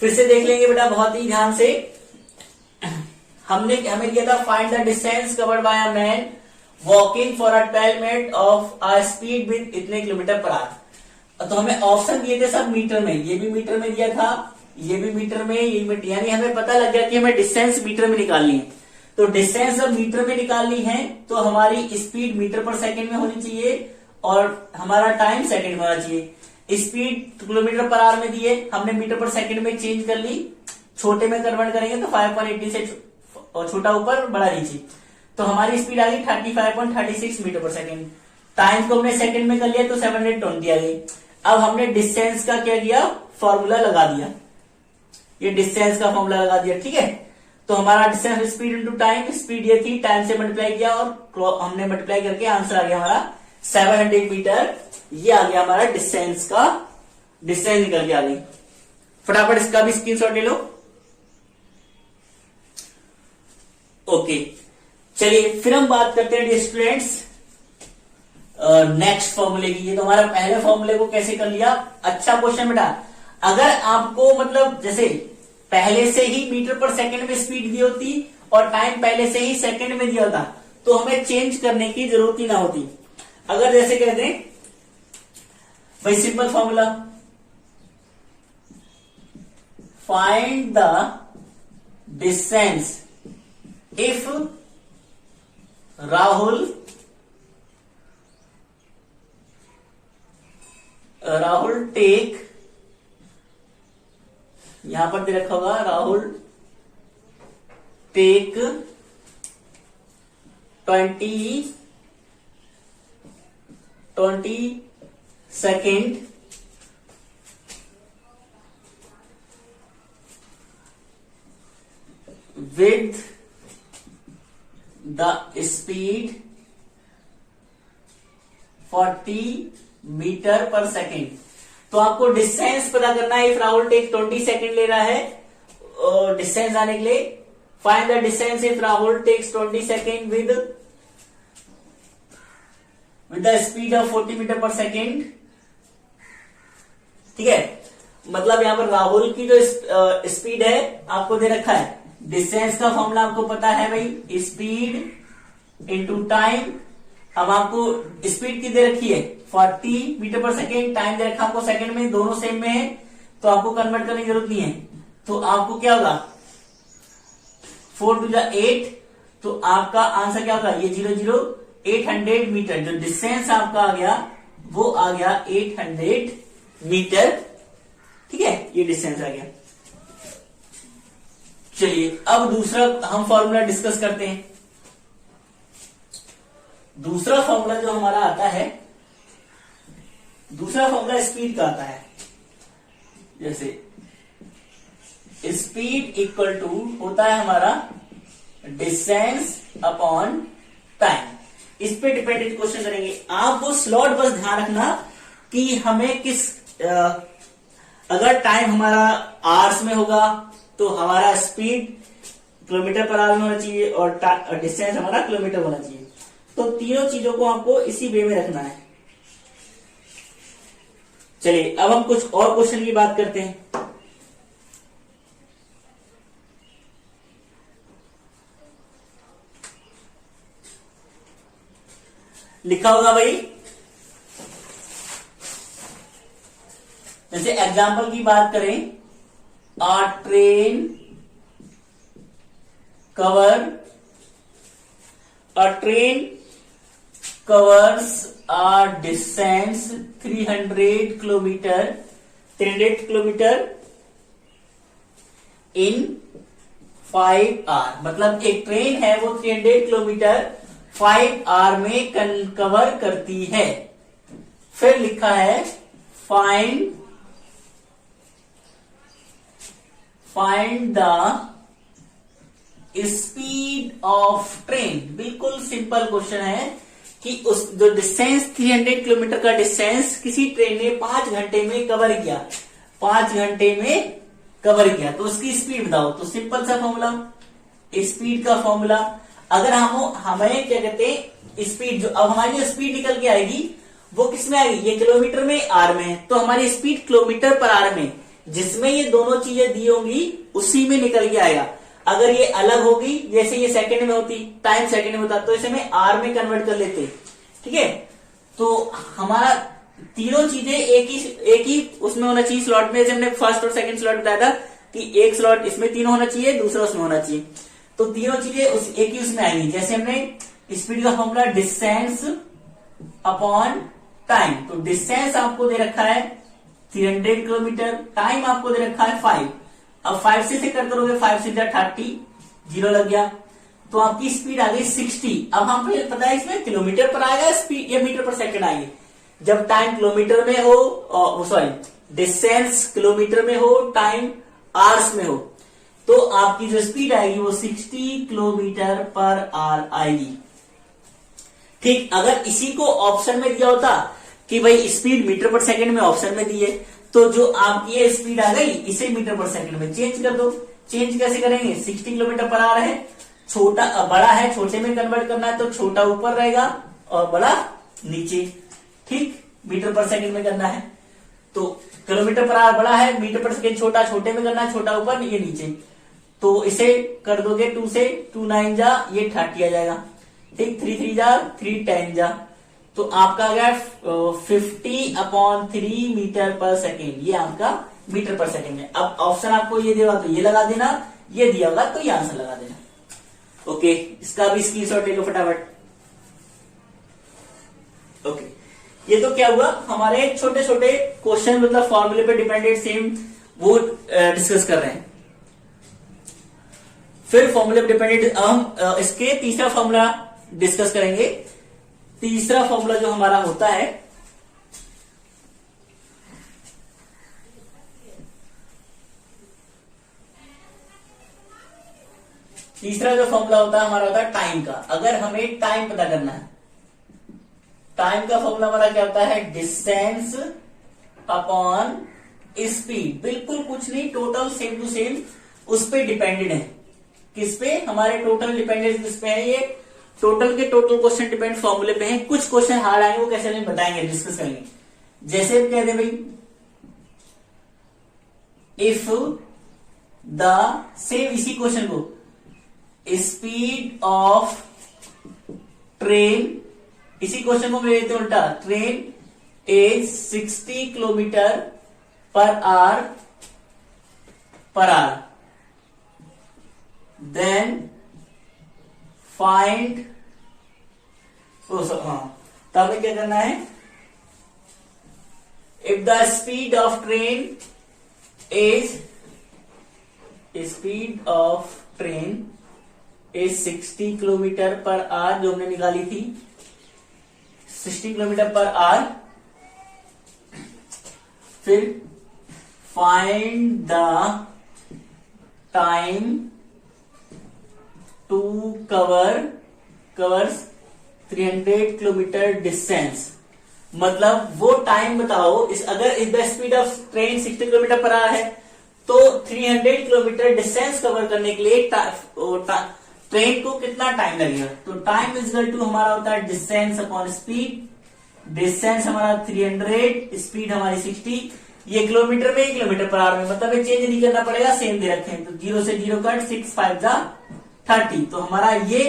फिर से देख लेंगे बेटा बहुत ही ध्यान से। हमें किया था find the distance covered by a man walking for a 12 minute of a speed with इतने किलोमीटर पर आवर। तो हमें ऑप्शन दिए थे सब मीटर में, ये भी मीटर में दिया था, ये भी मीटर में, ये मीटर, यानी हमें पता लग गया कि हमें डिस्टेंस मीटर में निकालनी है। तो डिस्टेंस जब मीटर में निकालनी है तो हमारी स्पीड मीटर पर सेकंड में होनी चाहिए और हमारा टाइम सेकंड में होना चाहिए। स्पीड किलोमीटर पर आवर में दिए, हमने मीटर पर सेकंड में चेंज कर ली, छोटे में कन्वर्ट करेंगे तो 5.80 से छोटा ऊपर बड़ा नीचे। तो हमारी स्पीड आ गई 35.36 मीटर पर सेकंड। टाइम को हमने सेकंड में कर लिया तो 720 आ गई। अब हमने डिस्टेंस का क्या किया, फॉर्मूला लगा दिया, ये डिस्टेंस का फॉर्मूला लगा दिया। ठीक है, तो हमारा distance speed into time, speed ये थी, टाइम से मल्टीप्लाई किया और हमने मल्टीप्लाई करके आंसर आ गया हमारा 700 मीटर। ये आ गया हमारा डिस्टेंस का, डिस्टेंस निकल के आ गई। फटाफट इसका भी स्क्रीनशॉट ले लो। ओके, चलिए फिर हम बात करते हैं स्टूडेंट्स नेक्स्ट फॉर्मूले की। ये तो हमारा पहले फॉर्मूले को कैसे कर लिया। अच्छा क्वेश्चन बेटा, अगर आपको मतलब जैसे पहले से ही मीटर पर सेकंड में स्पीड दी होती और टाइम पहले से ही सेकंड में दिया होता तो हमें चेंज करने की जरूरत ही ना होती। अगर जैसे कहते हैं भाई simple formula, find the distance if Rahul take, यहां पर दे रखा होगा Rahul take 20 second with the speed 40 metre per second. तो आपको डिस्टेंस पता करना है। इफ राहुल टेक 20 सेकेंड ले रहा है डिस्टेंस आने के लिए, find the distance if Rahul takes 20 second with the speed of 40 metre per second. ठीक है, मतलब यहां पर राहुल की जो स्पीड है आपको दे रखा है, डिस्टेंस का फॉर्मूला आपको पता है भाई, स्पीड इंटू टाइम। अब आपको स्पीड की दे रखी है 40 मीटर पर सेकेंड, टाइम दे रखा आपको सेकंड में, दोनों सेम में है तो आपको कन्वर्ट करने की जरूरत नहीं है। तो आपको क्या होगा 4 टू 8, तो आपका आंसर क्या होगा, ये 0 800 मीटर। जो डिस्टेंस आपका आ गया वो आ गया 800 मीटर। ठीक है, ये डिस्टेंस आ गया। चलिए अब दूसरा हम फॉर्मूला डिस्कस करते हैं। दूसरा फॉर्मूला जो हमारा आता है, दूसरा फॉर्मूला स्पीड का आता है। जैसे स्पीड इक्वल टू होता है हमारा डिस्टेंस अपॉन टाइम। इस पे डिपेंडेंट क्वेश्चन करेंगे। आप वो स्लॉट बस ध्यान रखना कि हमें किस अगर टाइम हमारा आवर्स में होगा तो हमारा स्पीड किलोमीटर पर आवर में होना चाहिए और डिस्टेंस हमारा किलोमीटर होना चाहिए। तो तीनों चीजों को आपको इसी वे में रखना है। चलिए अब हम कुछ और क्वेश्चन की बात करते हैं। लिखा होगा भाई, जैसे एग्जाम्पल की बात करें, आ train covers a distance 300 kilometer in 5 hours। मतलब एक ट्रेन है वो 300 किलोमीटर 5 आवर में कवर करती है। फिर लिखा है find the speed of train. बिल्कुल सिंपल क्वेश्चन है कि उस जो डिस्टेंस 300 किलोमीटर का डिस्टेंस किसी ट्रेन ने 5 घंटे में कवर किया, 5 घंटे में कवर किया, तो उसकी स्पीड बताओ। तो सिंपल सा फॉर्मूला, स्पीड का फॉर्मूला, अगर हमें क्या कहते हैं स्पीड, जो अब हमारी जो स्पीड निकल के आएगी वो किस में आएगी, ये किलोमीटर में आर में है, तो हमारी स्पीड किलोमीटर पर आर में, जिसमें ये दोनों चीजें दी होंगी उसी में निकल के आएगा। अगर ये अलग होगी, जैसे ये सेकंड में होती, टाइम सेकंड में होता, तो इसे मैं आर में कन्वर्ट कर लेते, ठीक है। तो हमारा तीनों चीजें एक ही उसमें होना चाहिए स्लॉट में, जैसे हमने फर्स्ट और सेकंड स्लॉट बताया था कि एक स्लॉट इसमें तीनों होना चाहिए, दूसरा उसमें होना चाहिए, तो तीनों चीजें एक ही उसमें आएंगी। जैसे हमने स्पीड का फॉर्मूला डिस्टेंस अपॉन टाइम, तो डिस्टेंस आपको दे रखा है 300 किलोमीटर, टाइम आपको दे रखा है 5। अब 5 से कट करोगे, 5 से 30, 0 लग गया, तो आपकी स्पीड आ गई 60। अब हम पता है इसमें किलोमीटर पर आएगा स्पीड या मीटर पर सेकंड आएगी। जब टाइम किलोमीटर में हो, सॉरी डिस्टेंस किलोमीटर में हो, टाइम आवर्स में हो, तो आपकी जो स्पीड आएगी वो 60 किलोमीटर पर आवर आएगी। ठीक, अगर इसी को ऑप्शन में दिया होता कि भाई स्पीड मीटर पर सेकंड में ऑप्शन में दी है, तो जो आपकी ये स्पीड आ गई इसे मीटर पर सेकंड में चेंज कर दो। चेंज कैसे करेंगे, 60 किलोमीटर पर आवर है, छोटा बड़ा है छोटे में कन्वर्ट करना है, तो छोटा ऊपर रहेगा और बड़ा नीचे। ठीक, मीटर पर सेकंड में करना है, तो किलोमीटर पर आवर बड़ा है, मीटर पर सेकंड छोटा, छोटे में करना है, छोटा ऊपर ये नीचे, तो इसे कर दोगे 2 से, 2 9 जा, ये 30 आ जाएगा। ठीक, 3 3 जा, 3 10 जा, तो आपका आ गया 50/3 मीटर पर सेकेंड, ये आपका मीटर पर सेकेंड है। अब ऑप्शन आपको ये देगा तो ये लगा देना, ये दिया होगा तो ये आंसर लगा देना। ओके, इसका भी स्क्रीनशॉट ले लो फटाफट। ओके, ये तो क्या हुआ, हमारे छोटे छोटे क्वेश्चन मतलब फॉर्मूले पे डिपेंडेंट सेम वो डिस्कस कर रहे हैं। फिर फॉर्मूले पे डिपेंडेंट हम इसके तीसरा फॉर्मूला डिस्कस करेंगे। तीसरा फॉर्मूला जो हमारा होता है, तीसरा जो फॉर्मूला होता है हमारा होता है टाइम का। अगर हमें टाइम पता करना है, टाइम का फॉर्मूला हमारा क्या होता है, डिस्टेंस अपॉन स्पीड। बिल्कुल कुछ नहीं, टोटल सेम टू सेम उस पे डिपेंडेड है। किस पे, हमारे टोटल डिपेंडेंस किस पे है, ये टोटल के टोटल क्वेश्चन डिपेंड फॉर्मूले पे हैं। कुछ क्वेश्चन हार्ड आएंगे, वो कैसे नहीं बताएंगे, डिस्कस करेंगे। जैसे हम कहते हैं भाई, इफ द सेम इसी क्वेश्चन को, स्पीड ऑफ ट्रेन, इसी क्वेश्चन को मैं लेते उल्टा, train is 60 kilometre per hour then find, तो हमें क्या करना है, if the speed of train is 60 kilometre per hour, जो हमने निकाली थी 60 किलोमीटर पर आवर, फिर find the time to covers 300 kilometre distance. मतलब वो टाइम बताओ, अगर if the speed of train 60 kilometre per our है, तो 300 किलोमीटर डिस्टेंस कवर करने के लिए ट्रेन को कितना टाइम लगेगा। तो टाइम इज इक्वल टू हमारा होता है डिस्टेंस अपॉन स्पीड। डिस्टेंस हमारा 300, स्पीड हमारी 60, ये किलोमीटर में, किलोमीटर पर आवर में, मतलब ये चेंज नहीं करना पड़ेगा, सेम दे रखे हैं। तो 0 से 0 कट, 6 5 जा 30, तो हमारा ये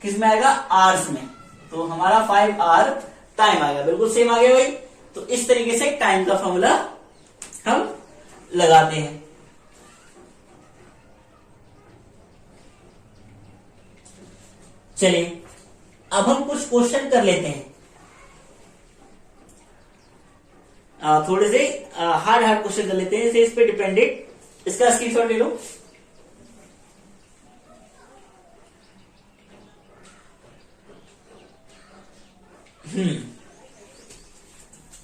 किस में आएगा, आवर्स में, तो हमारा 5 आवर टाइम आएगा। बिल्कुल सेम आ गया भाई। तो इस तरीके से टाइम का फॉर्मूला हम लगाते हैं। चलिए अब हम कुछ क्वेश्चन कर लेते हैं, थोड़े से हार्ड क्वेश्चन कर लेते हैं, इस पे डिपेंडेड। इसका स्क्रीनशॉट ले लो।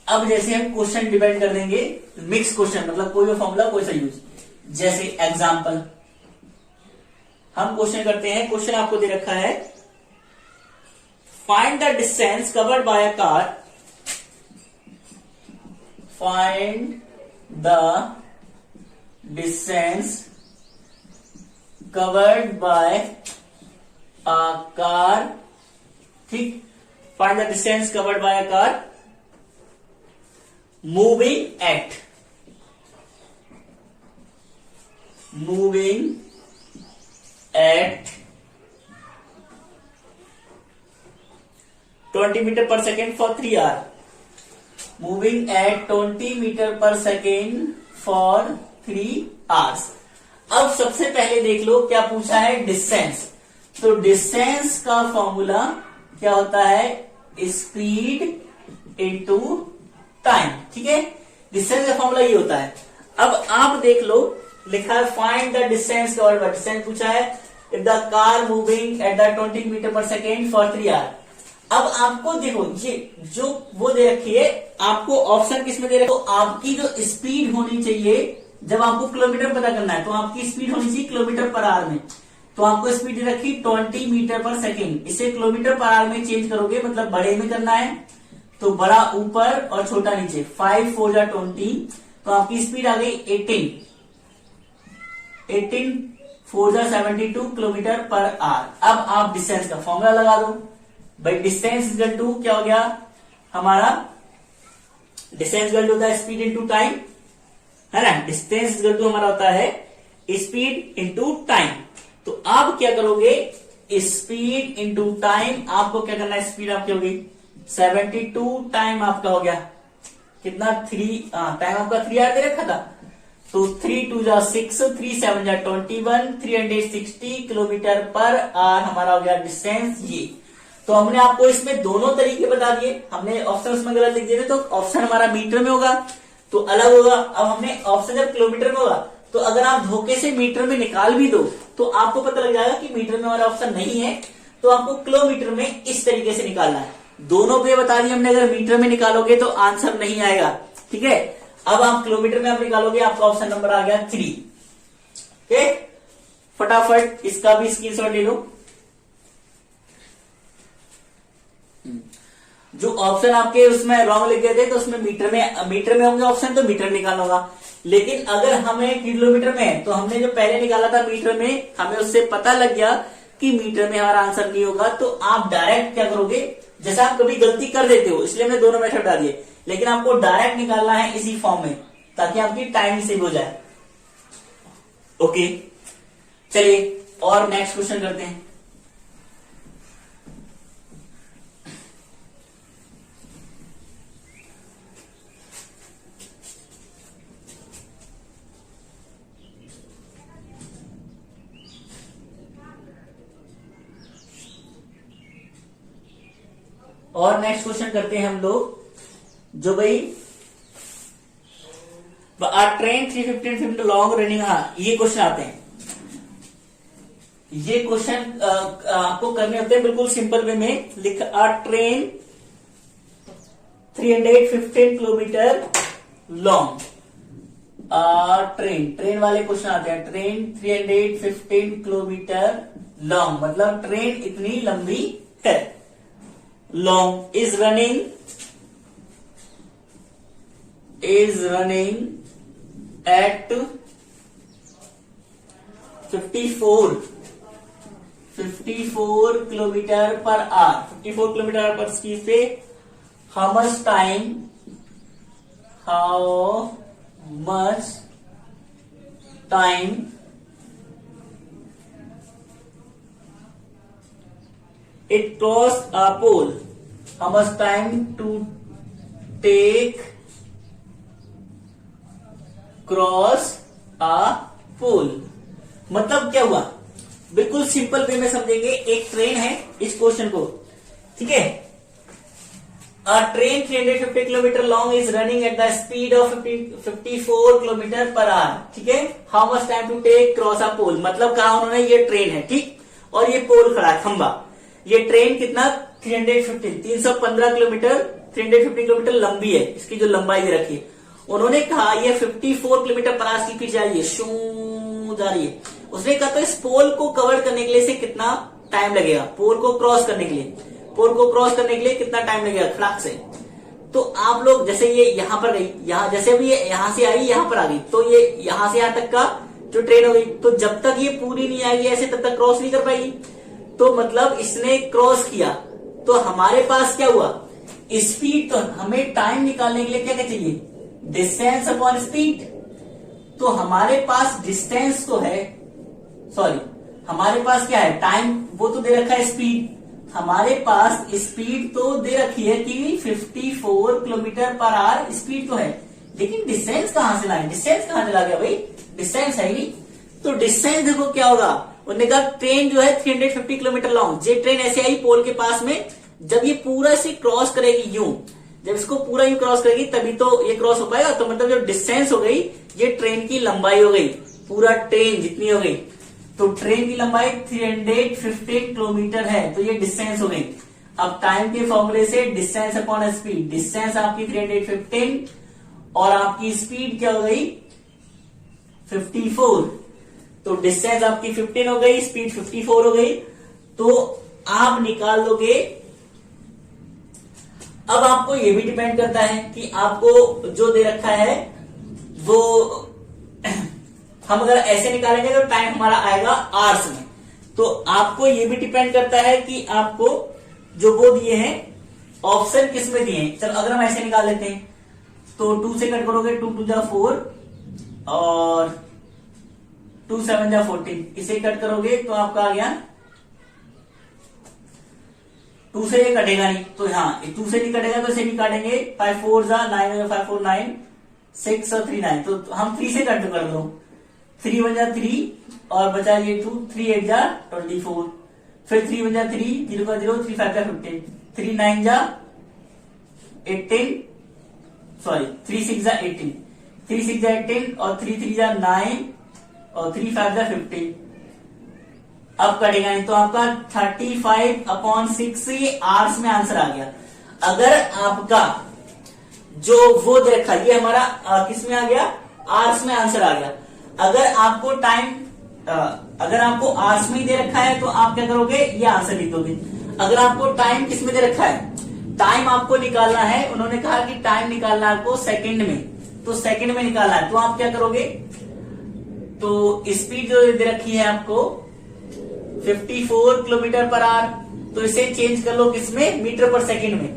अब जैसे हम क्वेश्चन डिपेंड कर देंगे, मिक्स क्वेश्चन, मतलब कोई भी फॉर्मूला कोई सा यूज। जैसे एग्जांपल हम क्वेश्चन करते हैं, क्वेश्चन आपको दे रखा है, find the distance covered by a car, find the distance covered by a car, ठीक, find the distance covered by a car moving at 20 metre per second for 3 hour. Moving at 20 metre per second for 3 hours. अब सबसे पहले देख लो क्या पूछा है, distance. तो distance का फॉर्मूला क्या होता है, स्पीड इनटू टाइम, ठीक है। डिस्टेंस का फॉर्मूला ये होता है। अब आप देख लो, लिखा है find the distance covered by, distance पूछा है if the car moving at the 20 metre per second for 3 hour. अब आपको देखो ये जो वो दे रखी है, आपको ऑप्शन किसमें दे रखा है, तो आपकी जो स्पीड होनी चाहिए, जब आपको किलोमीटर पता करना है तो आपकी स्पीड होनी चाहिए किलोमीटर पर आवर में। तो आपको स्पीड दे रखी 20 मीटर पर सेकेंड, इसे किलोमीटर पर आवर में चेंज करोगे, मतलब बड़े में करना है तो बड़ा ऊपर और छोटा नीचे। 5 4 जा 20, तो आपकी स्पीड आ गई 18 4 जा 72 किलोमीटर पर आवर। अब आप डिस्टेंस का फॉर्मूला लगा दो भाई, डिस्टेंस इक्वल टू क्या हो गया हमारा, डिस्टेंस इक्वल टू होता है स्पीड इनटू टाइम, है ना। डिस्टेंस इक्वल टू हमारा होता है स्पीड इनटू टाइम। तो आप क्या करोगे, स्पीड इनटू टाइम, आपको क्या करना है, स्पीड आपकी होगी 72, टाइम आपका हो गया कितना 3, टाइम आपका 3 आवर दे रखा था, तो 3 2 जा 6, 3 7 जा 21, 360 किलोमीटर पर आवर हमारा हो गया डिस्टेंस ये। तो हमने आपको इसमें दोनों तरीके बता दिए, हमने ऑप्शन में गलत लिख दिए थे, तो ऑप्शन हमारा मीटर में होगा तो अलग होगा। अब हमने ऑप्शन जब किलोमीटर में होगा, तो अगर आप धोखे से मीटर में निकाल भी दो तो आपको पता लग जाएगा कि मीटर में हमारा ऑप्शन नहीं है, तो आपको किलोमीटर में इस तरीके से निकालना है। दोनों पे बता दिए हमने, अगर मीटर में निकालोगे तो आंसर नहीं आएगा, ठीक है। अब आप किलोमीटर में आप निकालोगे, आपका ऑप्शन नंबर आ गया 3, ओके। फटाफट इसका भी स्क्रीनशॉट ले लो। जो ऑप्शन आपके उसमें रॉन्ग लिख गए थे, तो उसमें मीटर में होंगे ऑप्शन, तो मीटर निकालना होगा। लेकिन अगर हमें किलोमीटर में है, तो हमने जो पहले निकाला था मीटर में, हमें उससे पता लग गया कि मीटर में हमारा आंसर नहीं होगा, तो आप डायरेक्ट क्या करोगे, जैसा आप कभी गलती कर देते हो, इसलिए हमने दोनों मेथड बता दिए, लेकिन आपको डायरेक्ट निकालना है इसी फॉर्म में, ताकि आपकी टाइम सेव हो जाए, ओके। चलिए और नेक्स्ट क्वेश्चन करते हैं। और नेक्स्ट क्वेश्चन करते हैं हम लोग, जो भाई ट्रेन 315 फीट लॉन्ग रनिंग, हाँ ये क्वेश्चन आते हैं। ये क्वेश्चन आपको करने होते हैं बिल्कुल सिंपल वे में। लिख ट्रेन 315 किलोमीटर लॉन्ग, ट्रेन वाले क्वेश्चन आते हैं। ट्रेन 315 किलोमीटर लॉन्ग, मतलब ट्रेन इतनी लंबी है। Long is running at 54 kilometre per hour, 54 kilometre per speed पे how much time it cross a pole, how much time to take cross a pole. मतलब क्या हुआ, बिल्कुल सिंपल वे में समझेंगे। एक ट्रेन है, इस क्वेश्चन को, ठीक है। A train 350 kilometre long is running at the speed of 54 kilometre per hour, ठीक है। How much time to take cross a pole, मतलब कहा उन्होंने ये ट्रेन है, ठीक, और ये पोल खड़ा है, खंबा। ये ट्रेन कितना 315 किलोमीटर 350 किलोमीटर लंबी है, इसकी जो लंबाई दे रखी है। उन्होंने कहा ये 54 किलोमीटर पर आवर की स्पीड जा रही है, शू जा रही है। उसने कहा तो इस पोल को कवर करने के लिए इसे कितना टाइम लगेगा, पोल को क्रॉस करने के लिए, कितना टाइम लगेगा खड़ाक से। तो आप लोग जैसे ये यहां पर गई, यहां जैसे भी ये यहां से आई यहां पर आ गई, तो ये यहां से यहां तक का जो ट्रेन हो गई, तो जब तक ये पूरी नहीं आएगी ऐसे तब तक क्रॉस नहीं कर पाएगी। तो मतलब इसने क्रॉस किया, तो हमारे पास क्या हुआ, स्पीड। तो हमें टाइम निकालने के लिए क्या क्या चाहिए, डिस्टेंस अपॉन स्पीड। तो हमारे पास डिस्टेंस तो है, सॉरी हमारे पास क्या है, टाइम, वो तो दे रखा है स्पीड। हमारे पास स्पीड तो दे रखी है कि 54 किलोमीटर पर आवर स्पीड तो है, लेकिन डिस्टेंस कहां से लाए, डिस्टेंस कहां चला गया भाई, डिस्टेंस है ही नहीं। तो डिस्टेंस देखो क्या होगा, उन्होंने कहा ट्रेन जो है 350 किलोमीटर लॉन्ग, ये ट्रेन ऐसे आई पोल के पास में, जब ये पूरा से क्रॉस करेगी यूं, जब इसको पूरा यूं क्रॉस करेगी तभी तो ये क्रॉस हो पाएगा। तो मतलब जो डिस्टेंस हो गई, ये ट्रेन की लंबाई हो गई, पूरा ट्रेन जितनी हो गई, तो ट्रेन की लंबाई 315 किलोमीटर है, तो ये डिस्टेंस हो गई। अब टाइम के फॉर्मूले से डिस्टेंस अपॉन स्पीड, डिस्टेंस आपकी 315 और आपकी स्पीड क्या हो गई 54, तो डिस्टेंस आपकी 15 हो गई, स्पीड 54 हो गई। तो आप निकाल दोगे। अब आपको ये भी डिपेंड करता है कि आपको जो दे रखा है वो हम अगर ऐसे निकालेंगे तो टाइम हमारा आएगा आवर्स में। तो आपको ये भी डिपेंड करता है कि आपको जो वो दिए हैं ऑप्शन किस में दिए हैं। चलो अगर हम ऐसे निकाल लेते हैं तो 2 से कट करोगे, 2 2 जा 4 और 2 7 जा 14, इसे कट करोगे तो आपका आ गया, 2 से ये कटेगा नहीं, तो हाँ 2 से नहीं कटेगा तो इसे नहीं काटेंगे, 5 4 जा 9, 5 4 9, 6 और 3 9, तो हम 3 से कट कर दो, 3 1 जा 3 और बचा ये 2, 3 8 जा 24, फिर 3 1 जा 3, 0 का 0, 3 5 जा 15, 3 9 जा 18, सॉरी 3 6 जा 18, 3 6 जा 18 और 3 3 जा 9 और 3 5 जा 15। अब कटेगा नहीं, तो आपका 35/6 ये आवर्स में आंसर आ गया। अगर आपका जो वो दे रखा, ये हमारा किस में आ गया, आवर्स में आंसर आ गया। अगर आपको टाइम अगर आपको आवर्स में दे रखा है तो आप क्या करोगे, ये आंसर लिख दोगे। अगर आपको टाइम किस में दे रखा है, टाइम आपको निकालना है, उन्होंने कहा कि टाइम निकालना है आपको सेकंड में, तो सेकंड में निकालना है, तो आप क्या करोगे, तो स्पीड जो दे रखी है आपको 54 किलोमीटर पर आवर, तो इसे चेंज कर लो किसमें, मीटर पर सेकंड में।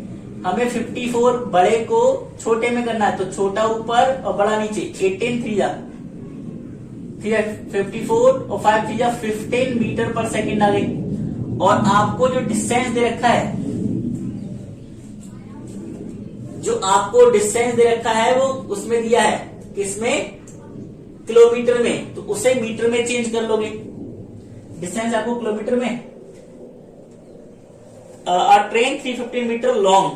हमें 54 बड़े को छोटे में करना है, तो छोटा ऊपर और बड़ा नीचे, 18 3 जा 54 और 5 3 जा 15 मीटर पर सेकंड आ गई। और आपको जो डिस्टेंस दे रखा है, जो आपको डिस्टेंस दे रखा है वो उसमें दिया है किसमें, किलोमीटर में, तो उसे मीटर में चेंज कर लोगे। डिस्टेंस आपको किलोमीटर में, train 315 metre long,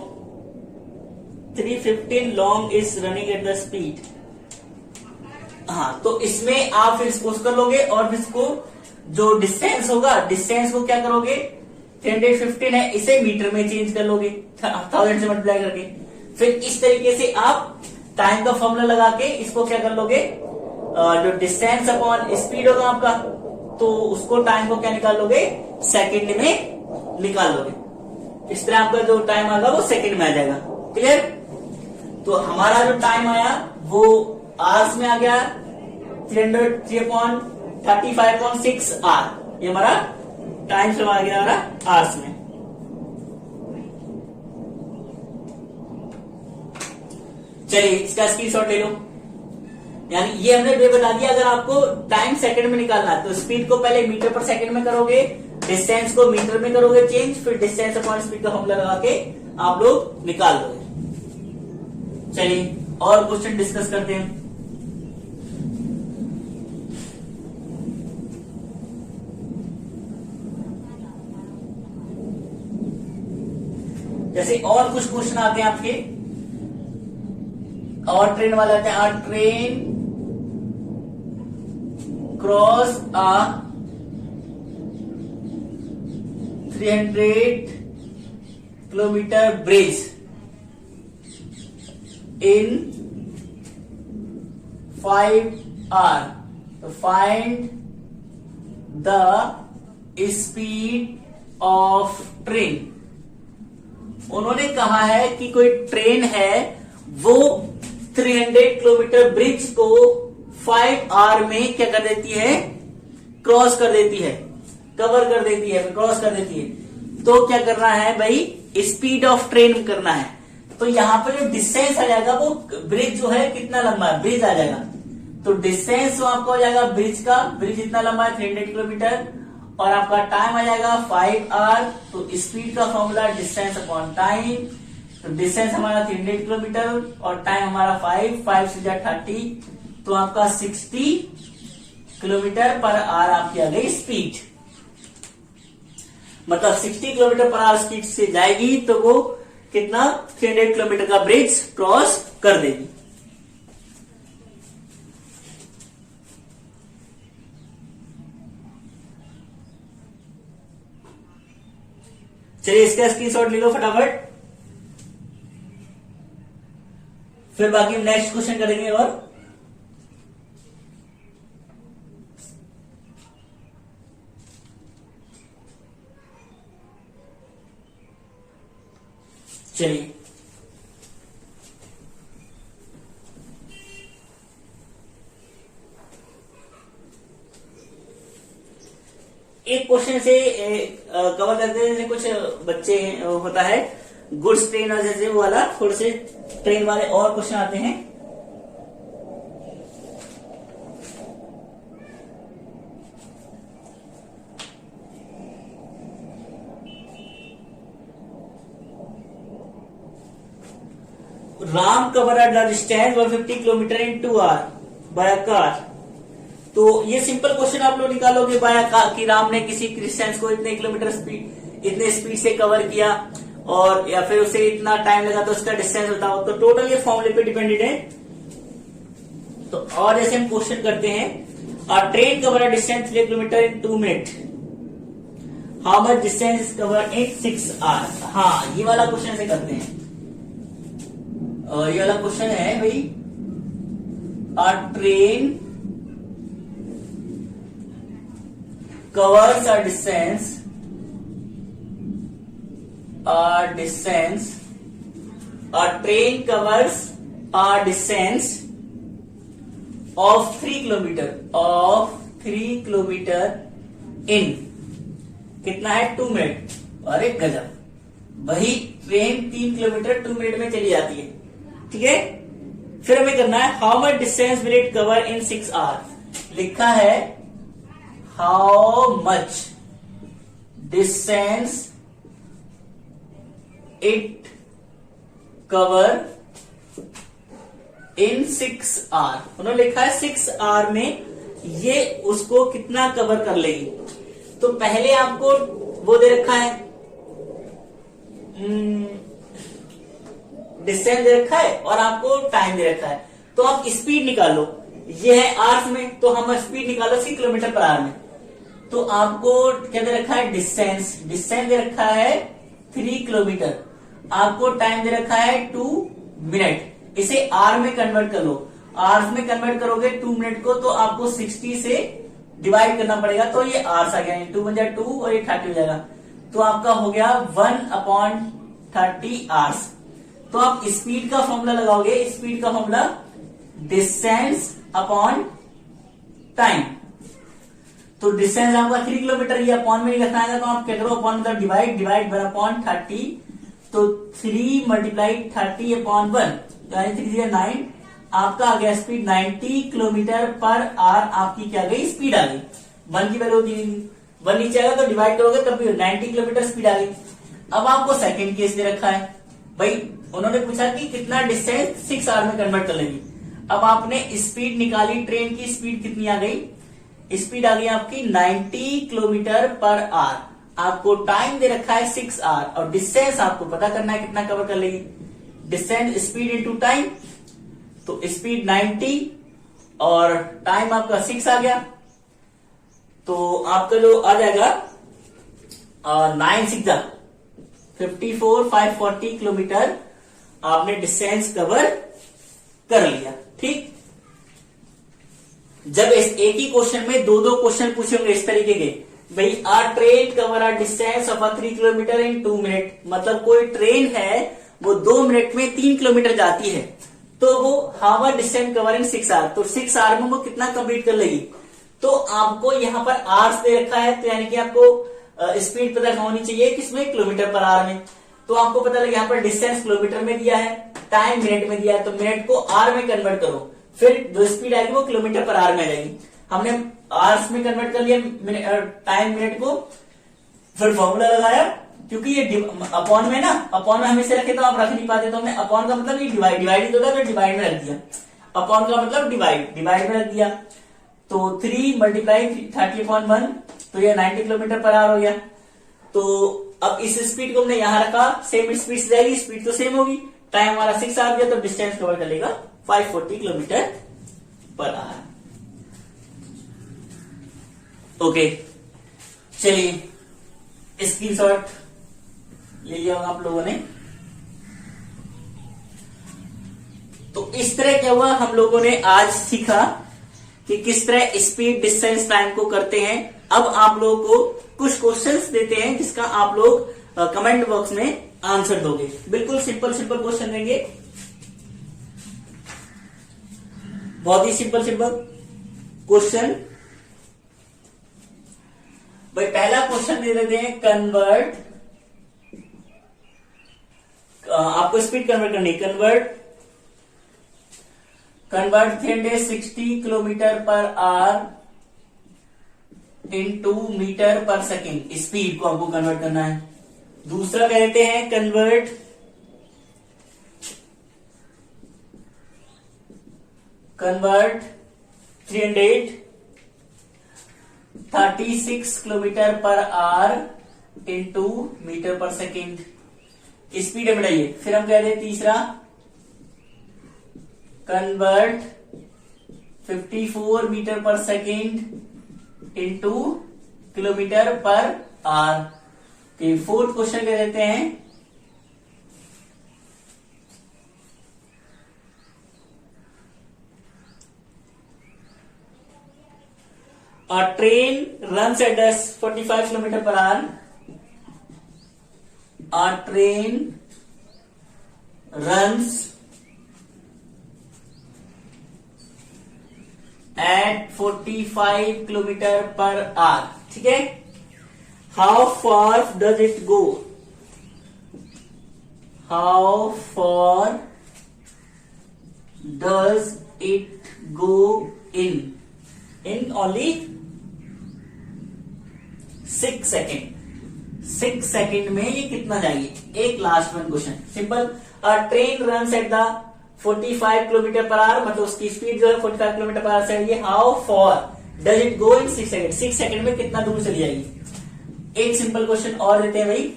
315 long is running at the speed. हाँ, तो इसमें आप फिर इसको कर लोगे और फिर इसको जो डिस्टेंस होगा, डिस्टेंस को क्या करोगे, 315 है, इसे मीटर में चेंज कर लोगे 1000 से मल्टीप्लाई करके। फिर इस तरीके से आप टाइम का फॉर्मूला लगा के इसको क्या कर लोगे, जो डिस्टेंस अपॉन स्पीड होगा आपका, तो उसको टाइम को क्या निकाल लोगे, सेकंड में निकाल लोगे। इस तरह आपका जो टाइम आएगा वो सेकंड में आ जाएगा। क्लियर। तो हमारा जो टाइम आया वो आवर्स में आ गया, 335.6 आवर, ये हमारा टाइम से आ गया हमारा आवर्स में। चलिए इसका स्क्रीनशॉट ले लो। यानी ये हमने वे बता दिया, अगर आपको टाइम सेकंड में निकालना है तो स्पीड को पहले मीटर पर सेकंड में करोगे, डिस्टेंस को मीटर में करोगे चेंज, फिर डिस्टेंस अपॉन स्पीड का फॉर्मूला लगा के आप लोग निकाल दोगे। चलिए और क्वेश्चन डिस्कस करते हैं। जैसे और कुछ क्वेश्चन आते हैं आपके, और ट्रेन वाले आते हैं, train cross a 300 kilometre bridge in 5 hours. Find the speed of train. उन्होंने कहा है कि कोई ट्रेन है वो 300 किलोमीटर ब्रिज को 5 आवर में क्या कर देती है, क्रॉस कर देती है, कवर कर देती है, क्रॉस कर देती है। तो क्या करना है भाई, स्पीड ऑफ ट्रेन करना है। तो यहां पर जो डिस्टेंस आ जाएगा वो ब्रिज जो है कितना लंबा है, ब्रिज आ जाएगा। तो डिस्टेंस आपका हो जाएगा ब्रिज का, ब्रिज इतना लंबा है 300 किलोमीटर, और आपका टाइम आ जाएगा 5 आवर। तो स्पीड का फॉर्मूला डिस्टेंस अपॉन टाइम। तो डिस्टेंस हमारा 300 किलोमीटर और टाइम हमारा 5 से 30, तो आपका 60 किलोमीटर पर आवर आपकी आ गई स्पीड। मतलब 60 किलोमीटर पर आवर स्पीड से जाएगी तो वो कितना 300 किलोमीटर का ब्रिज क्रॉस कर देगी। चलिए इसका स्क्रीनशॉट ले लो फटाफट, फिर बाकी हम नेक्स्ट क्वेश्चन करेंगे। और चलिए एक क्वेश्चन से कवर करते हैं। जैसे कुछ बच्चे होता है गुड्स ट्रेन और जैसे वो वाला, थोड़े से ट्रेन वाले और क्वेश्चन आते हैं। Ram cover the distance 150 kilometre in 2 hour by car. तो ये सिंपल क्वेश्चन आप लोग निकालोगे बाय कार कि राम ने किसी डिस्टेंस को इतने किलोमीटर स्पीड, इतने स्पीड से कवर किया और या फिर उसे इतना टाइम लगा, तो उसका डिस्टेंस बताओ। तो टोटल ये फॉर्मूले पे डिपेंडेड है। तो और जैसे हम क्वेश्चन करते हैं, अ train cover a distance 3 kilometre in 2 minute, how much distance is cover in 6 hours. हाँ, ये वाला क्वेश्चन से करते हैं। ये वाला क्वेश्चन है भाई, अ train covers a distance a train covers a distance of 3 kilometer in कितना है 2 मिनट। अरे गजब, वही ट्रेन 3 किलोमीटर 2 मिनट में चली जाती है। ठीक है, फिर हमें करना है how much distance will it cover in 6 hours. लिखा है how much distance it cover in 6 hour। उन्होंने लिखा है 6 आवर में ये उसको कितना कवर कर लेगी। तो पहले आपको वो दे रखा है, डिस्टेंस दे रखा है और आपको टाइम दे रखा है। तो आप स्पीड निकालो, ये है आवर्स में, तो हम स्पीड निकालो 3 किलोमीटर पर आवर में। तो आपको क्या दे रखा है, डिस्टेंस दे रखा है 3 किलोमीटर, आपको टाइम दे रखा है 2 मिनट। इसे आर में कन्वर्ट कर लो, आवर्स में कन्वर्ट करोगे 2 मिनट को, तो आपको 60 से डिवाइड करना पड़ेगा। तो ये आवर्स आ गया, 2 × 2 और ये 30 हो जाएगा। तो आपका हो गया 1/30 आवर्स। तो आप स्पीड का फॉर्मूला लगाओगे, स्पीड का फॉर्मूला डिस्टेंस अपॉन टाइम। तो डिस्टेंस आपका 3 किलोमीटर, ये अपॉन में रखना है, तो आप क्या करो, अपॉन मतलब डिवाइड 1/30। तो 3 × 30/1, यानी 3 × 9, आपका आ गया स्पीड 90 किलोमीटर पर आवर। आपकी क्या गई, स्पीड आ गई। 1 की वैल्यू दी, 1 नीचे आएगा तो डिवाइड करोगे तब भी 90 किलोमीटर स्पीड आ गई। अब आपको सेकंड केस दे रखा है भाई, उन्होंने पूछा कि कितना डिस्टेंस 6 आवर में कन्वर्ट कर लेगी। अब आपने स्पीड निकाली, ट्रेन की स्पीड कितनी आ गई, स्पीड आ गई आपकी 90 किलोमीटर पर आवर। आपको टाइम दे रखा है 6 आवर और डिस्टेंस आपको पता करना है कितना कवर कर लेगी। डिस्टेंस स्पीड इनटू टाइम, तो स्पीड 90 और टाइम आपका 6 आ गया। तो आपका जो आ जाएगा 9 × 6 54, 540 किलोमीटर आपने डिस्टेंस कवर कर लिया। ठीक, जब एक ही क्वेश्चन में 2 क्वेश्चन पूछे होंगे इस तरीके के, भाई a train cover a distance of 3 kilometre in 2 minute, मतलब कोई ट्रेन है वो 2 मिनट में 3 किलोमीटर जाती है, तो वो how a distance cover in 6 hour, तो 6 आवर में वो कितना कंप्लीट कर लेगी। तो आपको यहाँ पर आवर्स दे रखा है, तो यानी कि आपको स्पीड पता होनी चाहिए किसमें, किलोमीटर पर आवर में। तो आपको पता लगे यहाँ पर डिस्टेंस किलोमीटर में दिया है, टाइम मिनट में दिया है, तो मिनट को आवर में कन्वर्ट करो, फिर जो स्पीड आएगी वो किलोमीटर पर आवर में आ जाएगी। हमने आवर्स में कन्वर्ट कर लिया टाइम मिनट को, फिर फॉर्मूला लगाया, क्योंकि ये अपॉन में ना, अपॉन में हमेशा रखे तो आप रख नहीं पाते, तो हमने अपॉन का मतलब ये डिवाइड होता है, तो डिवाइड में रख दिया। अपॉन का मतलब डिवाइड में रख दिया, तो 3 मल्टीप्लाई 30/1, तो ये 90 किलोमीटर पर आवर हो गया। तो अब इस स्पीड को हमने यहां रखा, सेम स्पीड से जाएगी, स्पीड तो सेम होगी, टाइम हमारा 6 आवर गया, तो डिस्टेंस कवर कर लेगा 540 किलोमीटर पर आवर। ओके, चलिए स्क्रीनशॉट ले लिया होगा आप लोगों ने। तो इस तरह क्या हुआ, हम लोगों ने आज सीखा कि किस तरह स्पीड डिस्टेंस टाइम को करते हैं। अब आप लोगों को कुछ क्वेश्चंस देते हैं जिसका आप लोग कमेंट बॉक्स में आंसर दोगे। बिल्कुल सिंपल क्वेश्चन देंगे, बहुत ही सिंपल क्वेश्चन। भाई पहला क्वेश्चन दे देते हैं, कन्वर्ट, आपको स्पीड कन्वर्ट करनी, convert 360 kilometre per hour into metre per second, speed को आपको कन्वर्ट करना है। दूसरा कहते हैं convert convert 336 kilometre per hour into metre per second, speed है बढ़ाइए। फिर हम कह रहे हैं तीसरा convert 54 metre per second into kilometre per hour. Fourth question कह देते हैं a train runs at 45 kilometer per hour, a train runs at 45 kilometer per hour, ठीक है। How far does it go? How far does it go in only 6 second. 6 second में ये कितना जाएगी। एक last one question simple, train run at the 45 kilometre per our, मतलब उसकी speed जो है 45 किलोमीटर पर आवर से है। How for does it go in 6 second, 6 second में कितना दूर चली जाएगी। एक सिंपल क्वेश्चन और देते हैं भाई,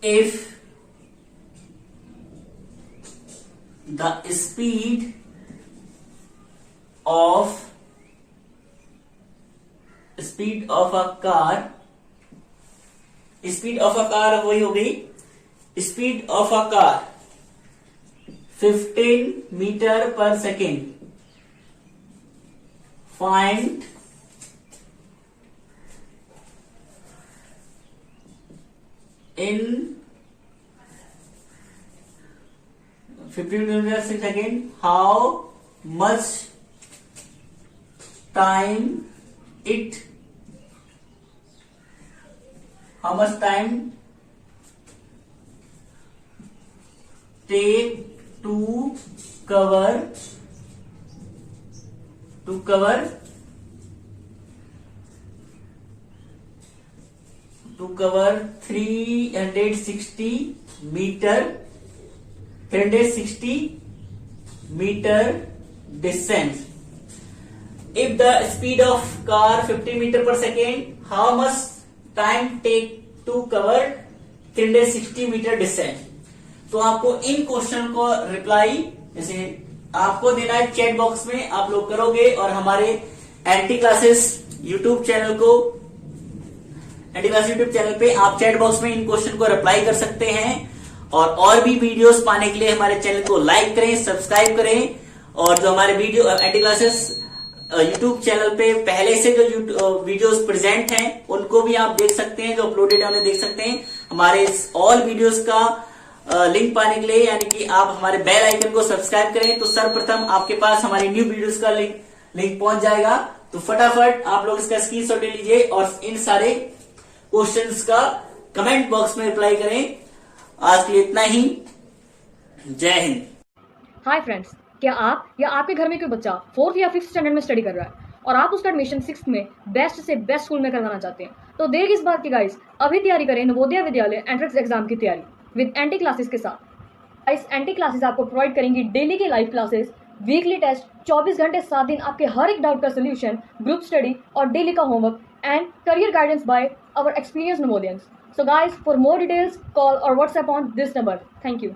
if the speed of a car, speed of a car वही हो गई, speed of a car 15 metre per second, find in 15 meters per second, how much time take to cover 360 meter distance. If the speed of car 50 meter per second, how much time take to cover 360 meter distance? तो आपको इन question को reply जैसे आपको देना है chat box में, आप लोग करोगे और हमारे एंटी क्लासेस यूट्यूब चैनल पे आप चैट बॉक्स में इन क्वेश्चन को रिप्लाई कर सकते हैं। और भी वीडियोस पाने के लिए हमारे चैनल को लाइक करें, सब्सक्राइब करें। और जो हमारे video anti classes YouTube channel पे पहले से जो वीडियोस प्रेजेंट हैं उनको भी आप देख सकते हैं, जो अपलोडेड है उन्हें देख सकते हैं। हमारे ऑल वीडियोस का लिंक पाने के लिए यानी कि आप हमारे बेल आइकन को सब्सक्राइब करें तो सर्वप्रथम आपके पास हमारी न्यू वीडियोस का लिंक पहुंच जाएगा। तो फटाफट आप लोग इसका स्क्रीनशॉट ले लीजिए और इन सारे क्वेश्चंस का कमेंट बॉक्स में रिप्लाई करें। आज के लिए इतना ही। जय हिंद। हाय फ्रेंड्स, क्या आप या आपके घर में कोई बच्चा 4th या 5th स्टैंडर्ड में स्टडी कर रहा है और आप उसका एडमिशन 6th में बेस्ट से बेस्ट स्कूल में करवाना चाहते हैं, तो देर किस बात की गाइस, अभी तैयारी करें नवोदय विद्यालय एंट्रेंस एग्जाम की तैयारी विद एंटी क्लासेस के साथ। गाइस, एंटी क्लासेस आपको प्रोवाइड करेंगी डेली के लाइव क्लासेस, वीकली टेस्ट, 24 घंटे 7 दिन आपके हर एक डाउट का सोल्यूशन, ग्रुप स्टडी और डेली का homework and career guidance by our experience Navodayans. So guys, for more details, call or WhatsApp on this number. Thank you.